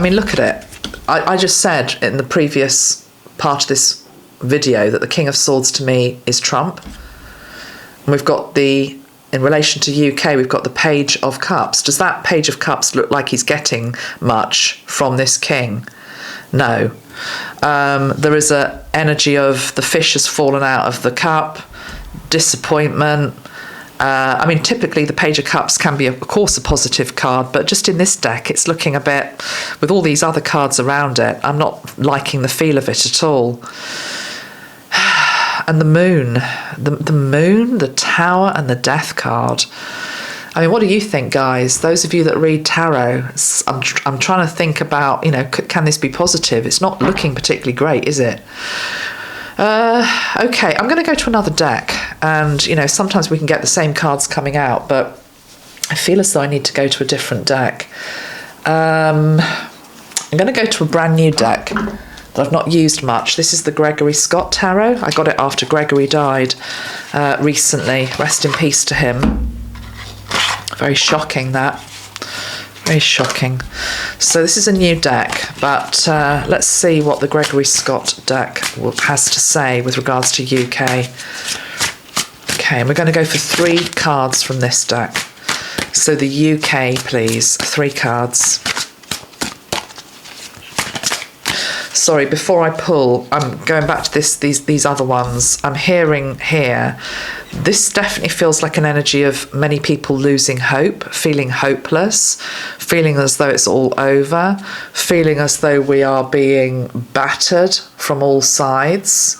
Speaker 1: mean, look at it. I just said in the previous part of this video that the King of Swords to me is Trump. And we've got in relation to UK, we've got the Page of Cups. Does that Page of Cups look like he's getting much from this king? No. There is an energy of the fish has fallen out of the cup, disappointment. I mean, typically the Page of Cups can be, of course, a positive card, but just in this deck, it's looking a bit, with all these other cards around it, I'm not liking the feel of it at all. And the Moon, the Moon, the Tower, and the Death card. I mean, what do you think, guys? Those of you that read tarot, I'm trying to think about, you know, can this be positive? It's not looking particularly great, is it? Okay, I'm going to go to another deck, and you know, sometimes we can get the same cards coming out, but I feel as though I need to go to a different deck. I'm going to go to a brand new deck that I've not used much. This is the Gregory Scott Tarot. I got it after Gregory died recently. Rest in peace to him. Very shocking, that. Very shocking. So this is a new deck, but let's see what the Gregory Scott deck has to say with regards to UK. Okay, and we're going to go for 3 cards from this deck. So the UK, please. 3 cards. Sorry, before I pull, I'm going back to these other ones. I'm hearing here, this definitely feels like an energy of many people losing hope, feeling hopeless, feeling as though it's all over, feeling as though we are being battered from all sides.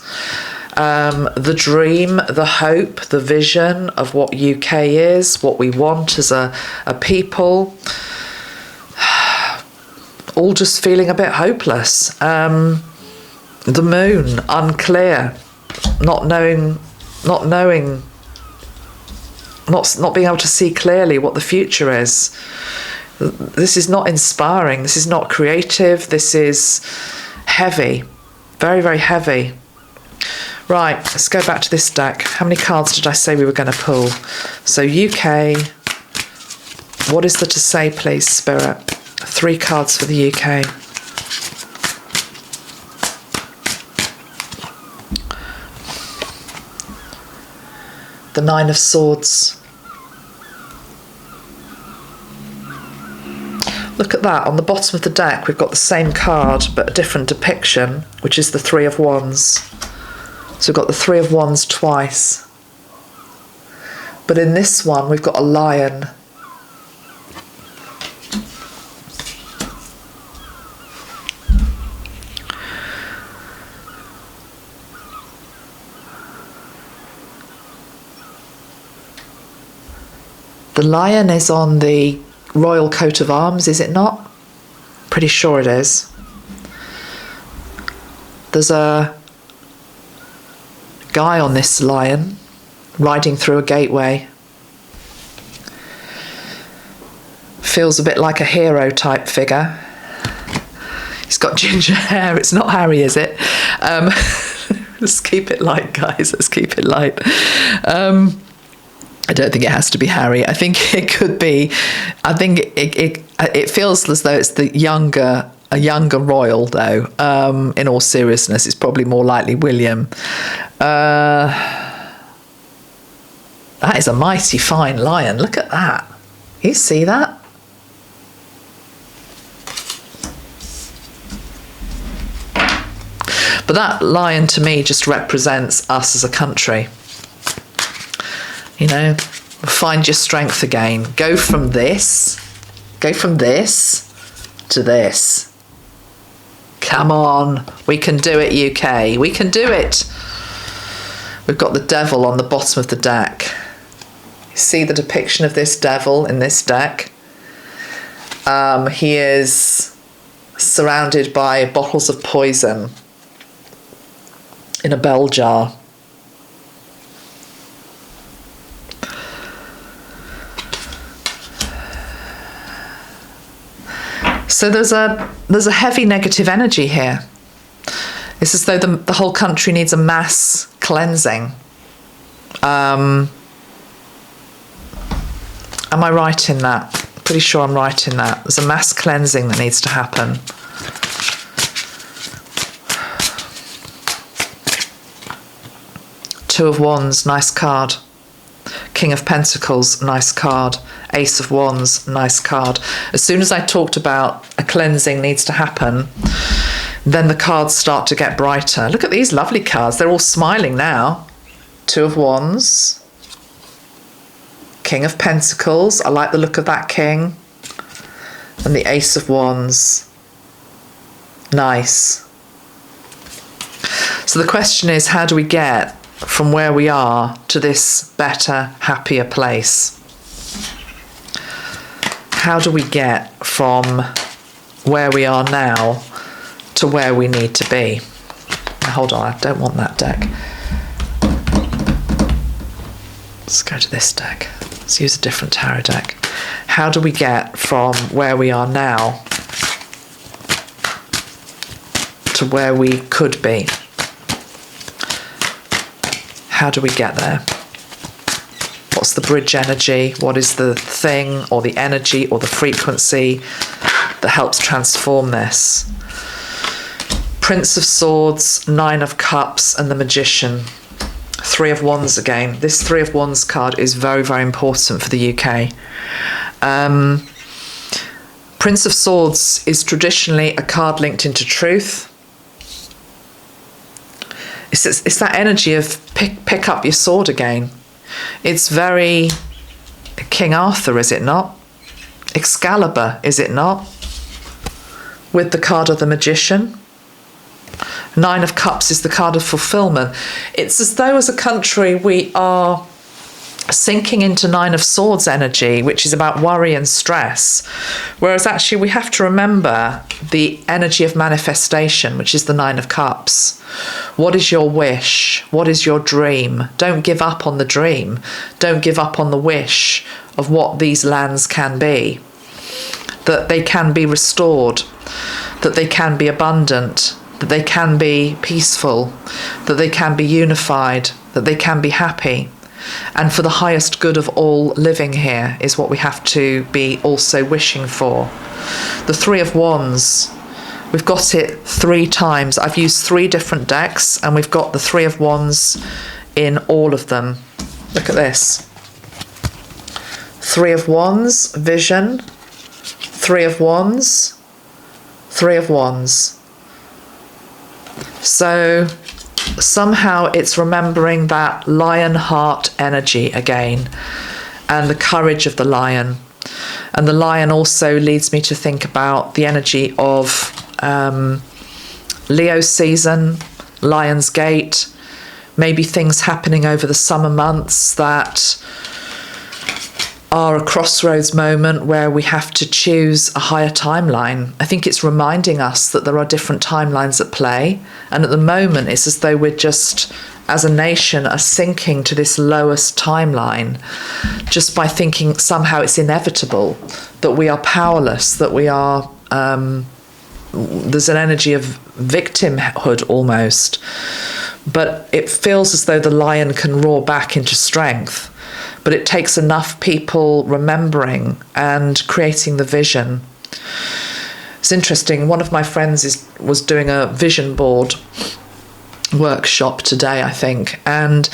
Speaker 1: The dream, the hope, the vision of what UK is, what we want as a people, all just feeling a bit hopeless. The Moon, unclear, not being able to see clearly what the future is. This is not inspiring. This is not creative. This is heavy, very, very heavy. Right, let's go back to this deck. How many cards did I say we were going to pull? So UK, what is there to say, please, Spirit? 3 cards for the UK. The 9 of Swords. Look at that, on the bottom of the deck we've got the same card but a different depiction, which is the 3 of Wands. So we've got the 3 of Wands twice. But in this one we've got a lion. The lion is on the royal coat of arms, is it not? Pretty sure it is. There's a guy on this lion riding through a gateway. Feels a bit like a hero type figure. He's got ginger hair. It's not Harry, is it? Let's keep it light, guys. Let's keep it light. I don't think it has to be Harry. I think it could be. I think it feels as though it's a younger royal, though. In all seriousness, it's probably more likely William. That is a mighty fine lion. Look at that. You see that? But that lion to me just represents us as a country. You know, find your strength again. Go from this to this. Come on, we can do it, UK. We can do it. We've got the devil on the bottom of the deck. You see the depiction of this devil in this deck? He is surrounded by bottles of poison in a bell jar. So there's a heavy negative energy here. It's as though the whole country needs a mass cleansing. Am I right in that? Pretty sure I'm right in that. There's a mass cleansing that needs to happen. Two of Wands, nice card. King of Pentacles, nice card. Ace of Wands, nice card. As soon as I talked about a cleansing needs to happen, then the cards start to get brighter. Look at these lovely cards. They're all smiling now. Two of Wands. King of Pentacles. I like the look of that king. And the Ace of Wands. Nice. So the question is, how do we get from where we are to this better, happier place? How do we get from where we are now to where we need to be? Now, hold on, I don't want that deck. Let's go to this deck. Let's use a different tarot deck. How do we get from where we are now to where we could be? How do we get there? What's the bridge energy? What is the thing or the energy or the frequency that helps transform this? Prince of Swords, Nine of Cups, and the Magician. Three of Wands again. This Three of Wands card is very, very important for the UK. Prince of Swords is traditionally a card linked into truth. It's that energy of pick up your sword again. It's very King Arthur, is it not? Excalibur, is it not? With the card of the Magician. Nine of Cups is the card of fulfillment. It's as though as a country we are sinking into Nine of Swords energy, which is about worry and stress. Whereas actually we have to remember the energy of manifestation, which is the Nine of Cups. What is your wish? What is your dream? Don't give up on the dream. Don't give up on the wish of what these lands can be. That they can be restored. That they can be abundant. That they can be peaceful. That they can be unified. That they can be happy. And for the highest good of all living here is what we have to be also wishing for. The Three of Wands, we've got it 3 times. I've used 3 different decks and we've got the Three of Wands in all of them. Look at this. Three of Wands, vision. Three of Wands, Three of Wands. So somehow it's remembering that lion heart energy again and the courage of the lion. And the lion also leads me to think about the energy of Leo season, Lion's Gate, maybe things happening over the summer months that are a crossroads moment where we have to choose a higher timeline. I think it's reminding us that there are different timelines at play. And at the moment, it's as though we're just, as a nation, are sinking to this lowest timeline just by thinking somehow it's inevitable, that we are powerless, that we are, there's an energy of victimhood almost. But it feels as though the lion can roar back into strength. but it takes enough people remembering and creating the vision. It's interesting, one of my friends was doing a vision board workshop today, I think, and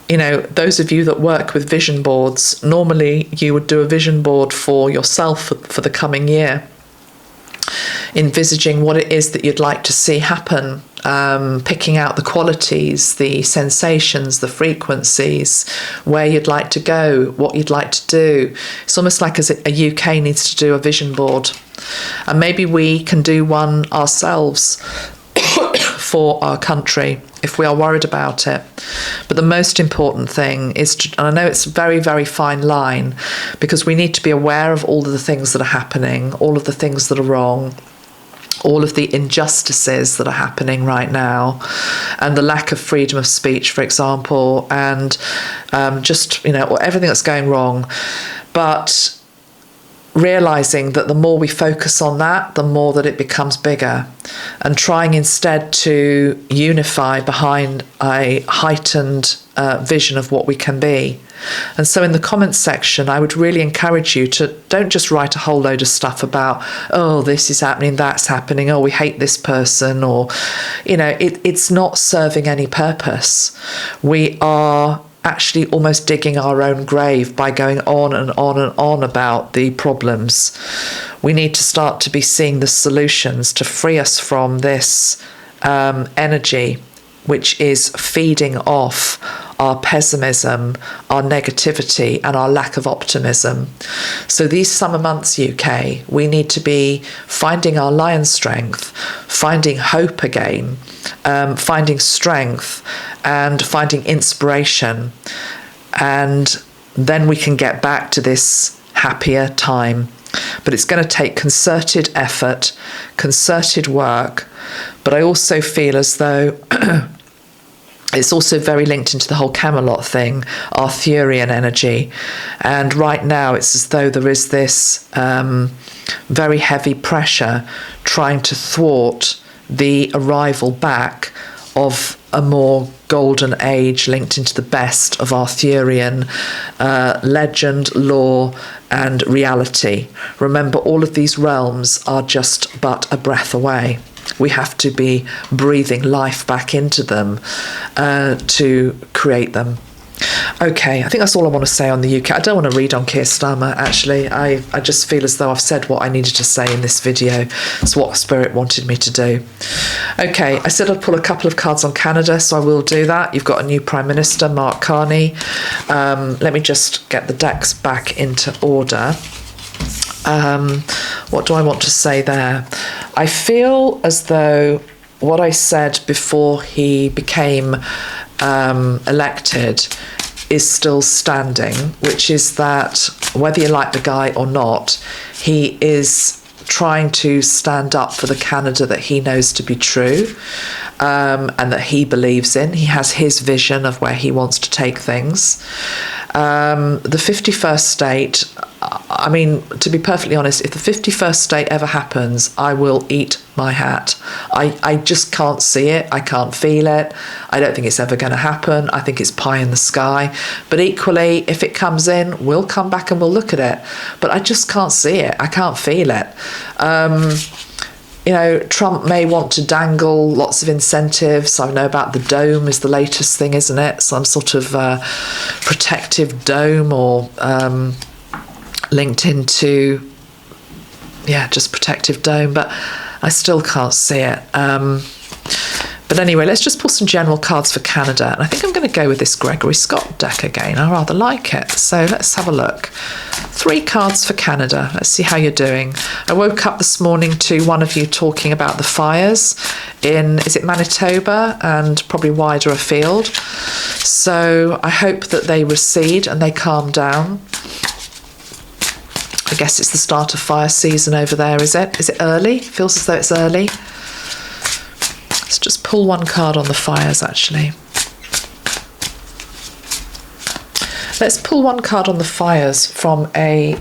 Speaker 1: you know, those of you that work with vision boards, normally you would do a vision board for yourself for the coming year, envisaging what it is that you'd like to see happen, picking out the qualities, the sensations, the frequencies, where you'd like to go, what you'd like to do. It's almost like as a UK needs to do a vision board, and maybe we can do one ourselves for our country if we are worried about it. But the most important thing is to, and I know it's a very, very fine line, because we need to be aware of all of the things that are happening, all of the things that are wrong, all of the injustices that are happening right now, and the lack of freedom of speech, for example, and just, you know, everything that's going wrong. But realising that the more we focus on that, the more that it becomes bigger, and trying instead to unify behind a heightened vision of what we can be. And so in the comments section, I would really encourage you to don't just write a whole load of stuff about, oh, this is happening, that's happening, oh, we hate this person, or, you know, it's not serving any purpose. We are actually almost digging our own grave by going on and on and on about the problems. We need to start to be seeing the solutions to free us from this energy which is feeding off our pessimism, our negativity, and our lack of optimism. So these summer months, UK, we need to be finding our lion strength, finding hope again, finding strength, and finding inspiration. And then we can get back to this happier time. But it's going to take concerted effort, concerted work. But I also feel as though it's also very linked into the whole Camelot thing, Arthurian energy. And right now it's as though there is this very heavy pressure trying to thwart the arrival back of a more golden age linked into the best of Arthurian legend, lore, and reality. Remember, all of these realms are just but a breath away. We have to be breathing life back into them to create them. Okay, I think that's all I want to say on the UK. I don't want to read on Keir Starmer, actually. I just feel as though I've said what I needed to say in this video. It's what Spirit wanted me to do. Okay, I said I'd pull a couple of cards on Canada, so I will do that. You've got a new Prime Minister, Mark Carney. Let me just get the decks back into order. What do I want to say there? I feel as though what I said before he became elected is still standing, which is that whether you like the guy or not, he is trying to stand up for the Canada that he knows to be true, and that he believes in. He has his vision of where he wants to take things. The 51st state, I mean, to be perfectly honest, if the 51st state ever happens, I will eat my hat. I just can't see it. I can't feel it. I don't think it's ever going to happen. I think it's pie in the sky. But equally, if it comes in, we'll come back and we'll look at it. But I just can't see it. I can't feel it. You know, Trump may want to dangle lots of incentives. I know about the dome is the latest thing, isn't it? Some sort of protective dome, or linked into, yeah, just protective dome. But I still can't see it. But anyway, let's just pull some general cards for Canada. And I think I'm going to go with this Gregory Scott deck again. I rather like it. So let's have a look. 3 cards for Canada. Let's see how you're doing. I woke up this morning to one of you talking about the fires in, is it Manitoba, and probably wider afield. So I hope that they recede and they calm down. I guess it's the start of fire season over there, is it? Is it early? Feels as though it's early. Let's just pull one card on the fires, actually. Let's pull one card on the fires from a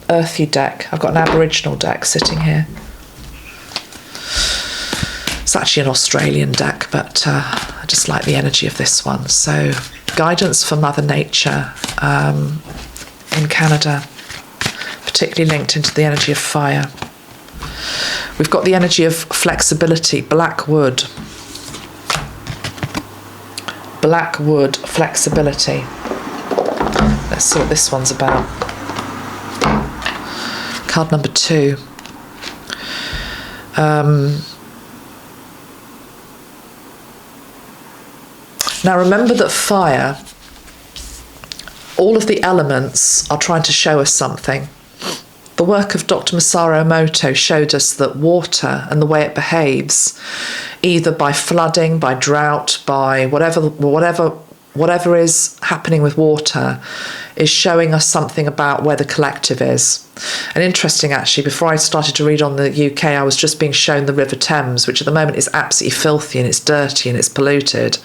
Speaker 1: earthy deck. I've got an Aboriginal deck sitting here. It's actually an Australian deck, but I just like the energy of this one. So guidance for Mother Nature in Canada, particularly linked into the energy of fire. We've got the energy of flexibility, black wood. Black wood, flexibility. Let's see what this one's about. Card number 2. Now remember that fire, all of the elements are trying to show us something. The work of Dr. Masaru Emoto showed us that water and the way it behaves, either by flooding, by drought, by whatever is happening with water, is showing us something about where the collective is. And interesting, actually, before I started to read on the UK, I was just being shown the River Thames, which at the moment is absolutely filthy and it's dirty and it's polluted.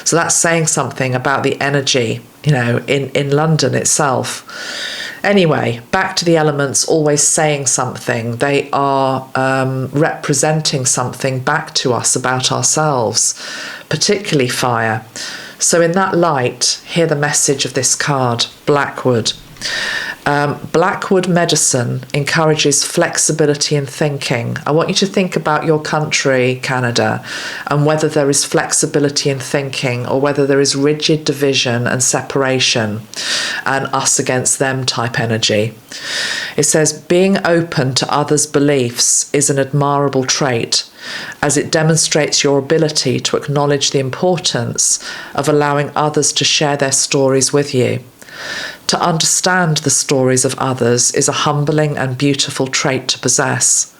Speaker 1: So that's saying something about the energy, in London itself. Anyway, back to the elements always saying something. They are representing something back to us about ourselves, particularly fire. So in that light, hear the message of this card, Blackwood. Blackwood medicine encourages flexibility in thinking. I want you to think about your country, Canada, and whether there is flexibility in thinking or whether there is rigid division and separation and us against them type energy. It says, being open to others' beliefs is an admirable trait, as it demonstrates your ability to acknowledge the importance of allowing others to share their stories with you. To understand the stories of others is a humbling and beautiful trait to possess.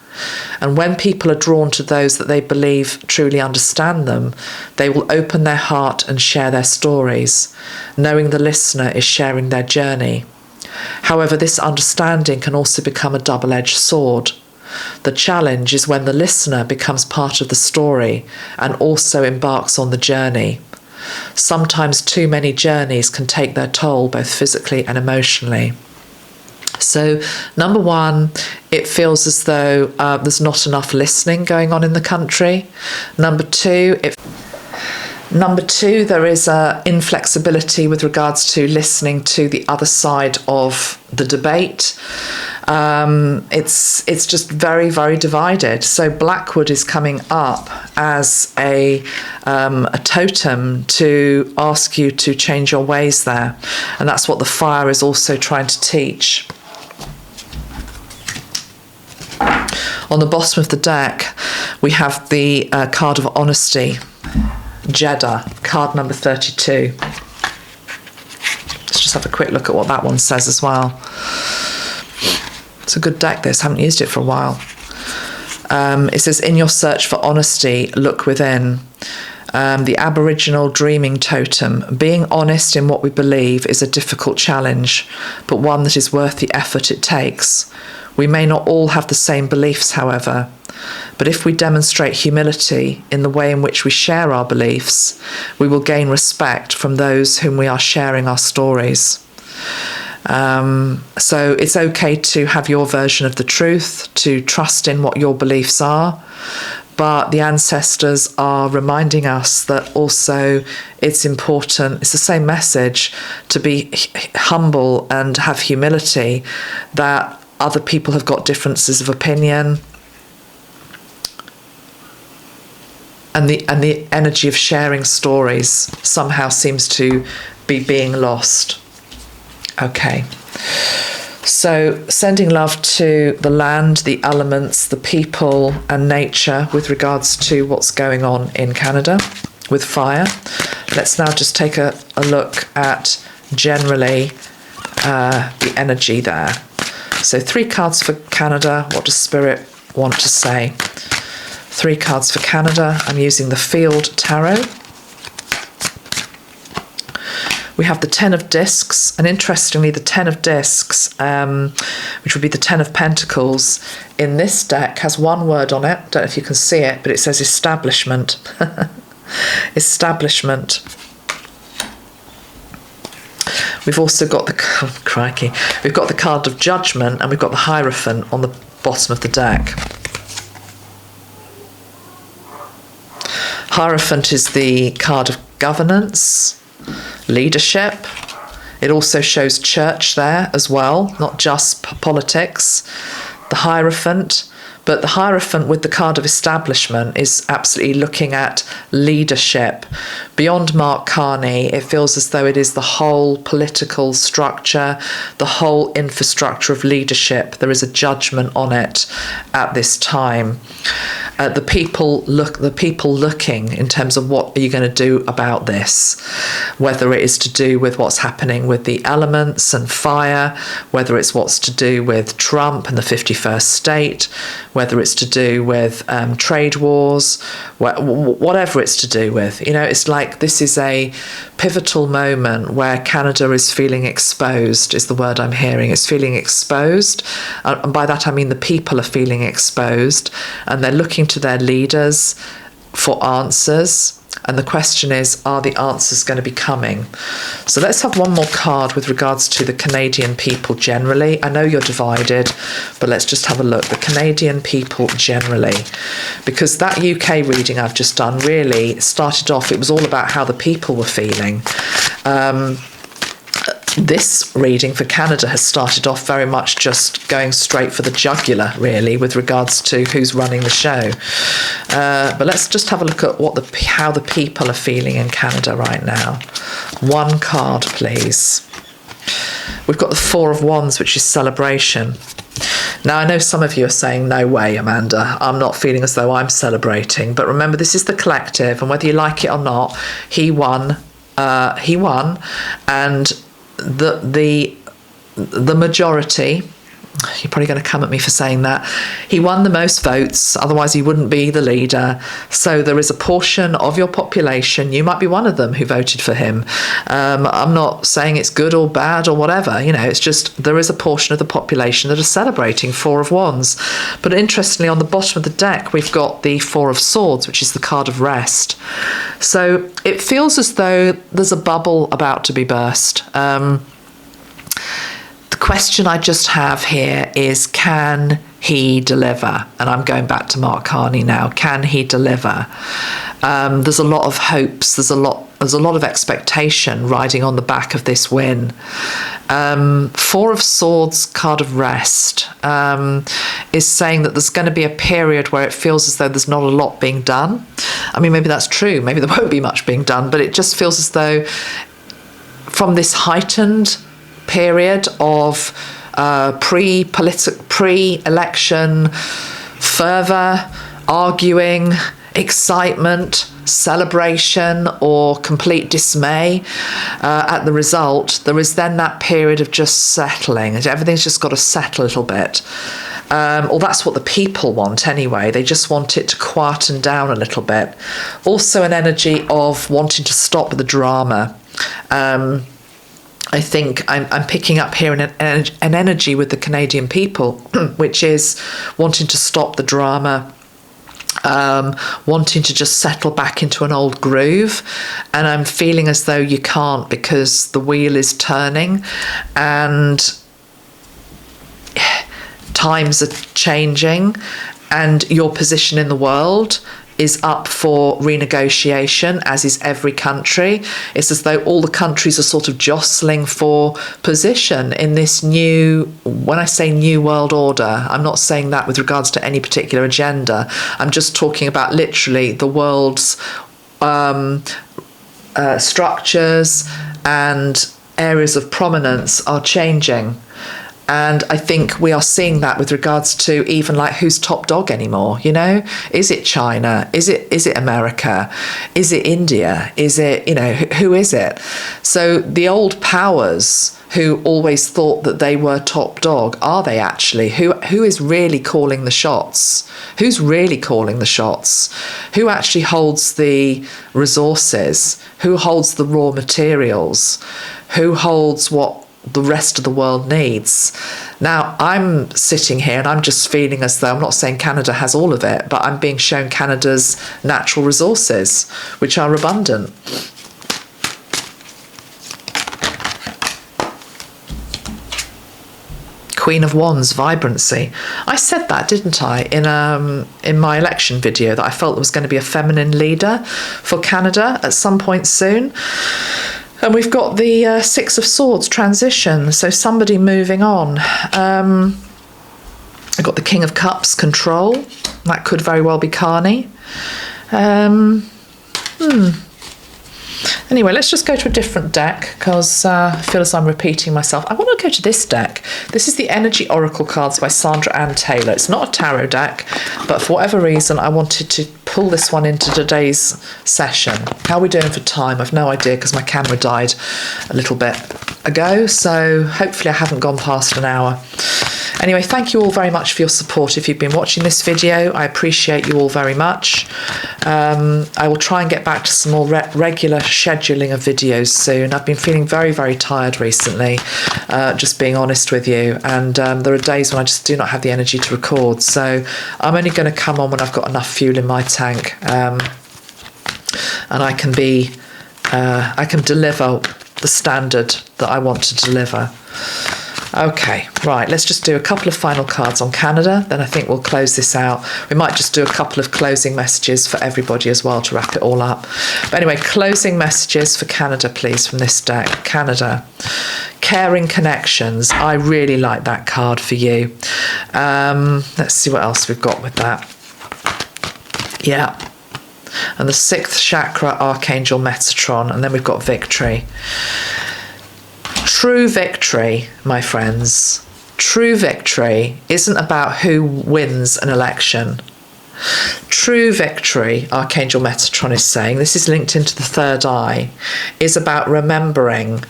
Speaker 1: And when people are drawn to those that they believe truly understand them, they will open their heart and share their stories, knowing the listener is sharing their journey. However, this understanding can also become a double-edged sword. The challenge is when the listener becomes part of the story and also embarks on the journey. Sometimes too many journeys can take their toll, both physically and emotionally. So, number one, it feels as though there's not enough listening going on in the country. Number two, there is inflexibility with regards to listening to the other side of the debate. It's just very, very divided. So Blackwood is coming up as a totem to ask you to change your ways there. And that's what the fire is also trying to teach. On the bottom of the deck, we have the card of honesty, Jeddah, card number 32. Let's just have a quick look at what that one says as well. It's a good deck, this. I haven't used it for a while. It says, in your search for honesty, look within. The Aboriginal dreaming totem. Being honest in what we believe is a difficult challenge, but one that is worth the effort it takes. We may not all have the same beliefs, however, but if we demonstrate humility in the way in which we share our beliefs, we will gain respect from those whom we are sharing our stories. So it's okay to have your version of the truth, to trust in what your beliefs are, but the ancestors are reminding us that also it's important, it's the same message, to be humble and have humility, that other people have got differences of opinion, and the energy of sharing stories somehow seems to be being lost. Okay, so sending love to the land, the elements, the people and nature with regards to what's going on in Canada with fire. Let's now just take a look at generally the energy there. So 3 cards for Canada. What does Spirit want to say? 3 cards for Canada. I'm using the Field Tarot. We have the 10 of Discs, and interestingly, the 10 of Discs, which would be the 10 of Pentacles, in this deck has one word on it. Don't know if you can see it, but it says establishment. Establishment. We've also got we've got the card of Judgment, and we've got the Hierophant on the bottom of the deck. Hierophant is the card of governance, leadership. It also shows church there as well, not just politics. The Hierophant. But the Hierophant with the card of establishment is absolutely looking at leadership. Beyond Mark Carney, it feels as though it is the whole political structure, the whole infrastructure of leadership. There is a judgment on it at this time. The people looking in terms of what are you going to do about this, whether it is to do with what's happening with the elements and fire, whether it's what's to do with Trump and the 51st state, whether it's to do with trade wars, whatever it's to do with. You know, it's like this is a pivotal moment where Canada is feeling exposed, is the word I'm hearing. It's feeling exposed. And by that I mean the people are feeling exposed, and they're looking to their leaders for answers. And the question is, are the answers going to be coming? So let's have one more card with regards to the Canadian people generally. I know you're divided, but let's just have a look. The Canadian people generally. Because that UK reading I've just done really started off, it was all about how the people were feeling. This reading for Canada has started off very much just going straight for the jugular, really, with regards to who's running the show. But let's just have a look at how the people are feeling in Canada right now. One card, please. We've got the Four of Wands, which is celebration. Now, I know some of you are saying, no way, Amanda, I'm not feeling as though I'm celebrating. But remember, this is the collective, and whether you like it or not, he won, and the majority, you're probably going to come at me for saying that, he won the most votes, otherwise he wouldn't be the leader. So there is a portion of your population, you might be one of them, who voted for him. I'm not saying it's good or bad or whatever, you know, it's just there is a portion of the population that are celebrating Four of Wands. But interestingly, on the bottom of the deck we've got the Four of Swords, which is the card of rest. So it feels as though there's a bubble about to be burst. The question I just have here is, can he deliver? And I'm going back to Mark Carney now. Can he deliver? There's a lot of hopes. There's a lot of expectation riding on the back of this win. Four of Swords, card of rest, is saying that there's going to be a period where it feels as though there's not a lot being done. I mean, maybe that's true. Maybe there won't be much being done, but it just feels as though from this heightened period of pre-election fervour, arguing, excitement, celebration, or complete dismay at the result, there is then that period of just settling. Everything's just got to settle a little bit. Or that's what the people want anyway. They just want it to quieten down a little bit. Also an energy of wanting to stop the drama. I think I'm picking up here an energy with the Canadian people, which is wanting to stop the drama, wanting to just settle back into an old groove. And I'm feeling as though you can't, because the wheel is turning and times are changing, and your position in the world is up for renegotiation, as is every country. It's as though all the countries are sort of jostling for position in this new, when I say new world order, I'm not saying that with regards to any particular agenda. I'm just talking about literally the world's structures and areas of prominence are changing. And I think we are seeing that with regards to even like who's top dog anymore, you know? Is it China? Is it America? Is it India? Is it, you know, who is it? So the old powers who always thought that they were top dog, are they actually? Who is really calling the shots? Who's really calling the shots? Who actually holds the resources? Who holds the raw materials? Who holds what the rest of the world needs? Now, I'm sitting here and I'm just feeling as though, I'm not saying Canada has all of it, but I'm being shown Canada's natural resources, which are abundant. Queen of Wands, vibrancy. I said that, didn't I, in my election video, that I felt there was going to be a feminine leader for Canada at some point soon. And we've got the Six of Swords, transition, so somebody moving on. I've got the King of Cups, control. That could very well be Carney. Anyway, let's just go to a different deck because I feel as I'm repeating myself. I want to go to this deck. This is the Energy Oracle cards by Sandra and Taylor. It's not a tarot deck, but for whatever reason, I wanted to pull this one into today's session. How are we doing for time? I've no idea because my camera died a little bit ago, so hopefully I haven't gone past an hour. Anyway, thank you all very much for your support. If you've been watching this video, I appreciate you all very much. I will try and get back to some more regular scheduling of videos soon. I've been feeling very, very tired recently, just being honest with you. And there are days when I just do not have the energy to record. So I'm only going to come on when I've got enough fuel in my tank. And I can deliver the standard that I want to deliver. Okay, right, let's just do a couple of final cards on Canada, then I think we'll close this out. We might just do a couple of closing messages for everybody as well to wrap it all up. But anyway, closing messages for Canada, please, from this deck. Canada, caring connections. I really like that card for you. Let's see what else we've got with that. Yeah. And the 6th chakra, Archangel Metatron, and then we've got victory. True victory, my friends, true victory isn't about who wins an election. True victory, Archangel Metatron is saying, this is linked into the third eye, is about remembering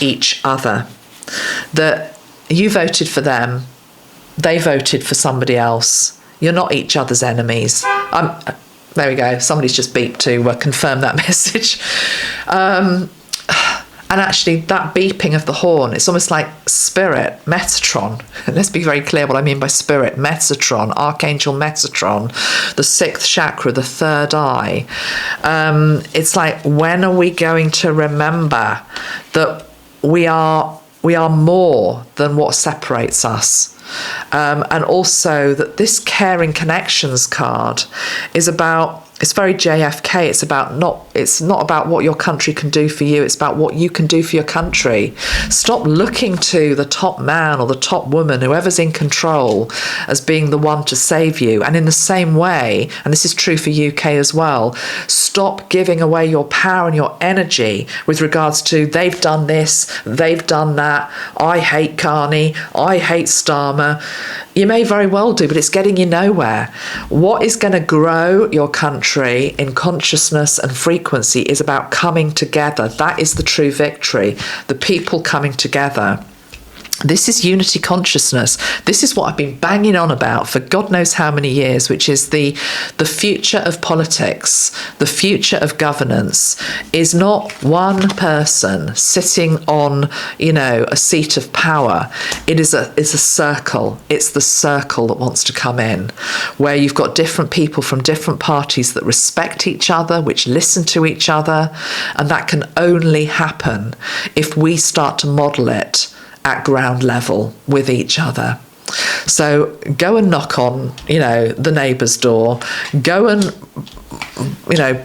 Speaker 1: each other. That you voted for them, they voted for somebody else. You're not each other's enemies. There we go, somebody's just beeped to confirm that message. And actually, that beeping of the horn, it's almost like spirit, Metatron. Let's be very clear what I mean by spirit. Metatron, Archangel Metatron, the 6th chakra, the third eye. It's like, when are we going to remember that we are more than what separates us? And also that this caring connections card is about, it's very JFK. It's not about what your country can do for you. It's about what you can do for your country. Stop looking to the top man or the top woman, whoever's in control, as being the one to save you. And in the same way, and this is true for UK as well, stop giving away your power and your energy with regards to they've done this, they've done that, I hate Carney, I hate Starmer. You may very well do, but it's getting you nowhere. What is going to grow your country in consciousness and frequency is about coming together. That is the true victory. The people coming together. This is unity consciousness. This is what I've been banging on about for God knows how many years, which is the future of politics, the future of governance is not one person sitting on, a seat of power. It's a circle. It's the circle that wants to come in, where you've got different people from different parties that respect each other, which listen to each other, and that can only happen if we start to model it at ground level with each other. So go and knock on, the neighbour's door. Go and,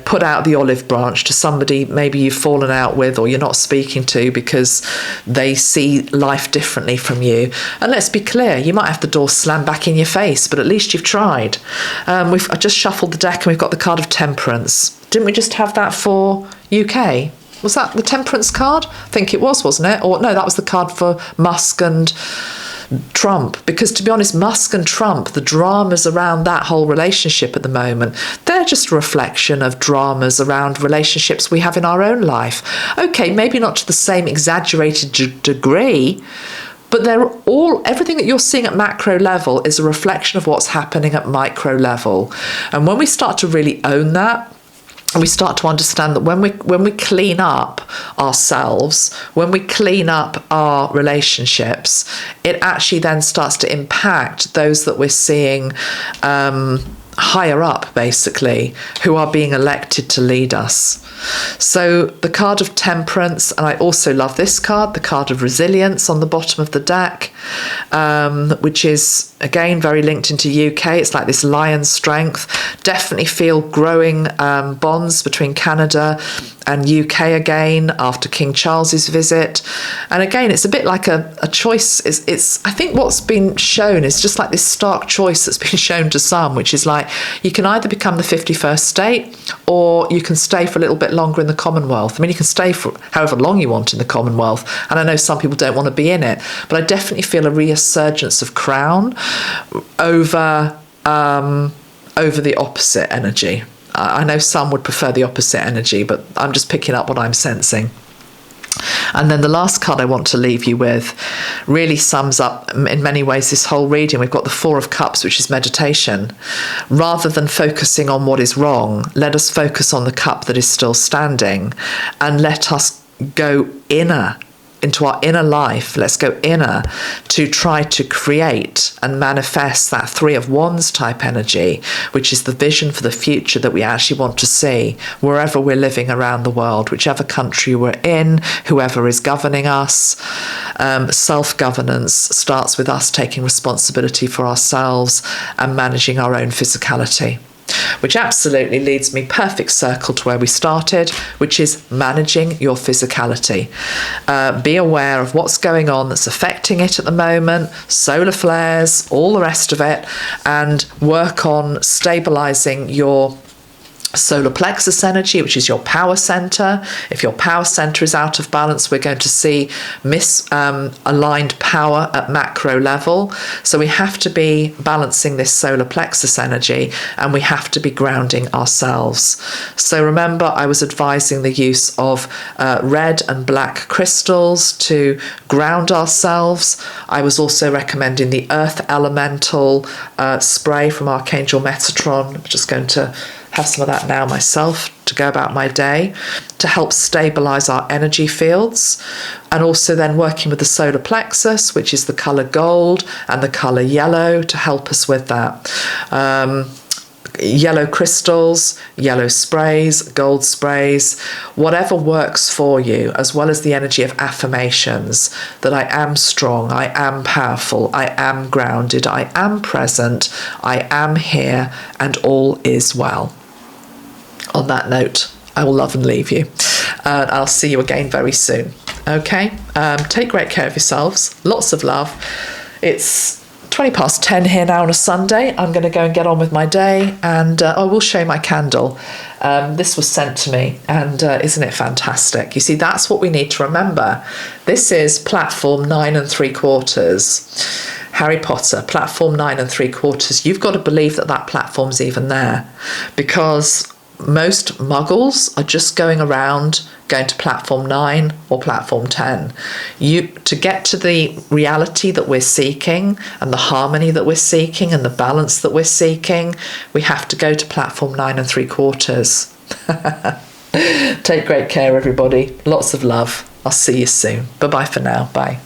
Speaker 1: put out the olive branch to somebody maybe you've fallen out with or you're not speaking to because they see life differently from you. And let's be clear, you might have the door slammed back in your face, but at least you've tried. I just shuffled the deck and we've got the card of Temperance. Didn't we just have that for UK? Was that the Temperance card? I think it was, wasn't it? Or no, that was the card for Musk and Trump. Because to be honest, Musk and Trump, the dramas around that whole relationship at the moment, they're just a reflection of dramas around relationships we have in our own life. Okay, maybe not to the same exaggerated degree, but everything that you're seeing at macro level is a reflection of what's happening at micro level. And when we start to really own that, and we start to understand that when we clean up ourselves, when we clean up our relationships, it actually then starts to impact those that we're seeing higher up, basically, who are being elected to lead us. So the card of Temperance, and I also love this card, the card of Resilience on the bottom of the deck, which is, again, very linked into UK. It's like this lion strength. Definitely feel growing bonds between Canada and UK again after King Charles's visit. And again, it's a bit like a choice. It's I think what's been shown is just like this stark choice that's been shown to some, which is like you can either become the 51st state or you can stay for a little bit longer in the Commonwealth. I mean, you can stay for however long you want in the Commonwealth, and I know some people don't want to be in it, but I definitely feel a resurgence of Crown over the opposite energy. I know some would prefer the opposite energy, but I'm just picking up what I'm sensing. And then the last card I want to leave you with really sums up in many ways this whole reading. We've got the Four of Cups, which is meditation. Rather than focusing on what is wrong, let us focus on the cup that is still standing, and let us go into our inner life. Let's go inner to try to create and manifest that Three of Wands type energy, which is the vision for the future that we actually want to see wherever we're living around the world, whichever country we're in, whoever is governing us. Self-governance starts with us taking responsibility for ourselves and managing our own physicality, which absolutely leads me perfect circle to where we started, which is managing your physicality. Be aware of what's going on that's affecting it at the moment, solar flares, all the rest of it, and work on stabilizing your solar plexus energy, which is your power center. If your power center is out of balance, we're going to see misaligned power at macro level. So we have to be balancing this solar plexus energy, and we have to be grounding ourselves. So remember, I was advising the use of red and black crystals to ground ourselves. I was also recommending the earth elemental spray from Archangel Metatron. I'm just going to have some of that now myself to go about my day to help stabilize our energy fields, and also then working with the solar plexus, which is the color gold and the color yellow, to help us with that. Yellow crystals, yellow sprays, gold sprays, whatever works for you, as well as the energy of affirmations that I am strong, I am powerful, I am grounded, I am present, I am here, and all is well. On that note, I will love and leave you. I'll see you again very soon. Okay? Take great care of yourselves. Lots of love. It's 10:20 here now on a Sunday. I'm going to go and get on with my day, and I will show you my candle. This was sent to me, and isn't it fantastic? You see, that's what we need to remember. This is platform 9 3/4. Harry Potter, platform 9 3/4. You've got to believe that that platform's even there, because most muggles are just going around going to platform 9 or platform 10. To get to the reality that we're seeking and the harmony that we're seeking and the balance that we're seeking, we have to go to platform 9 3/4. Take great care, everybody. Lots of love. I'll see you soon. Bye-bye for now. Bye.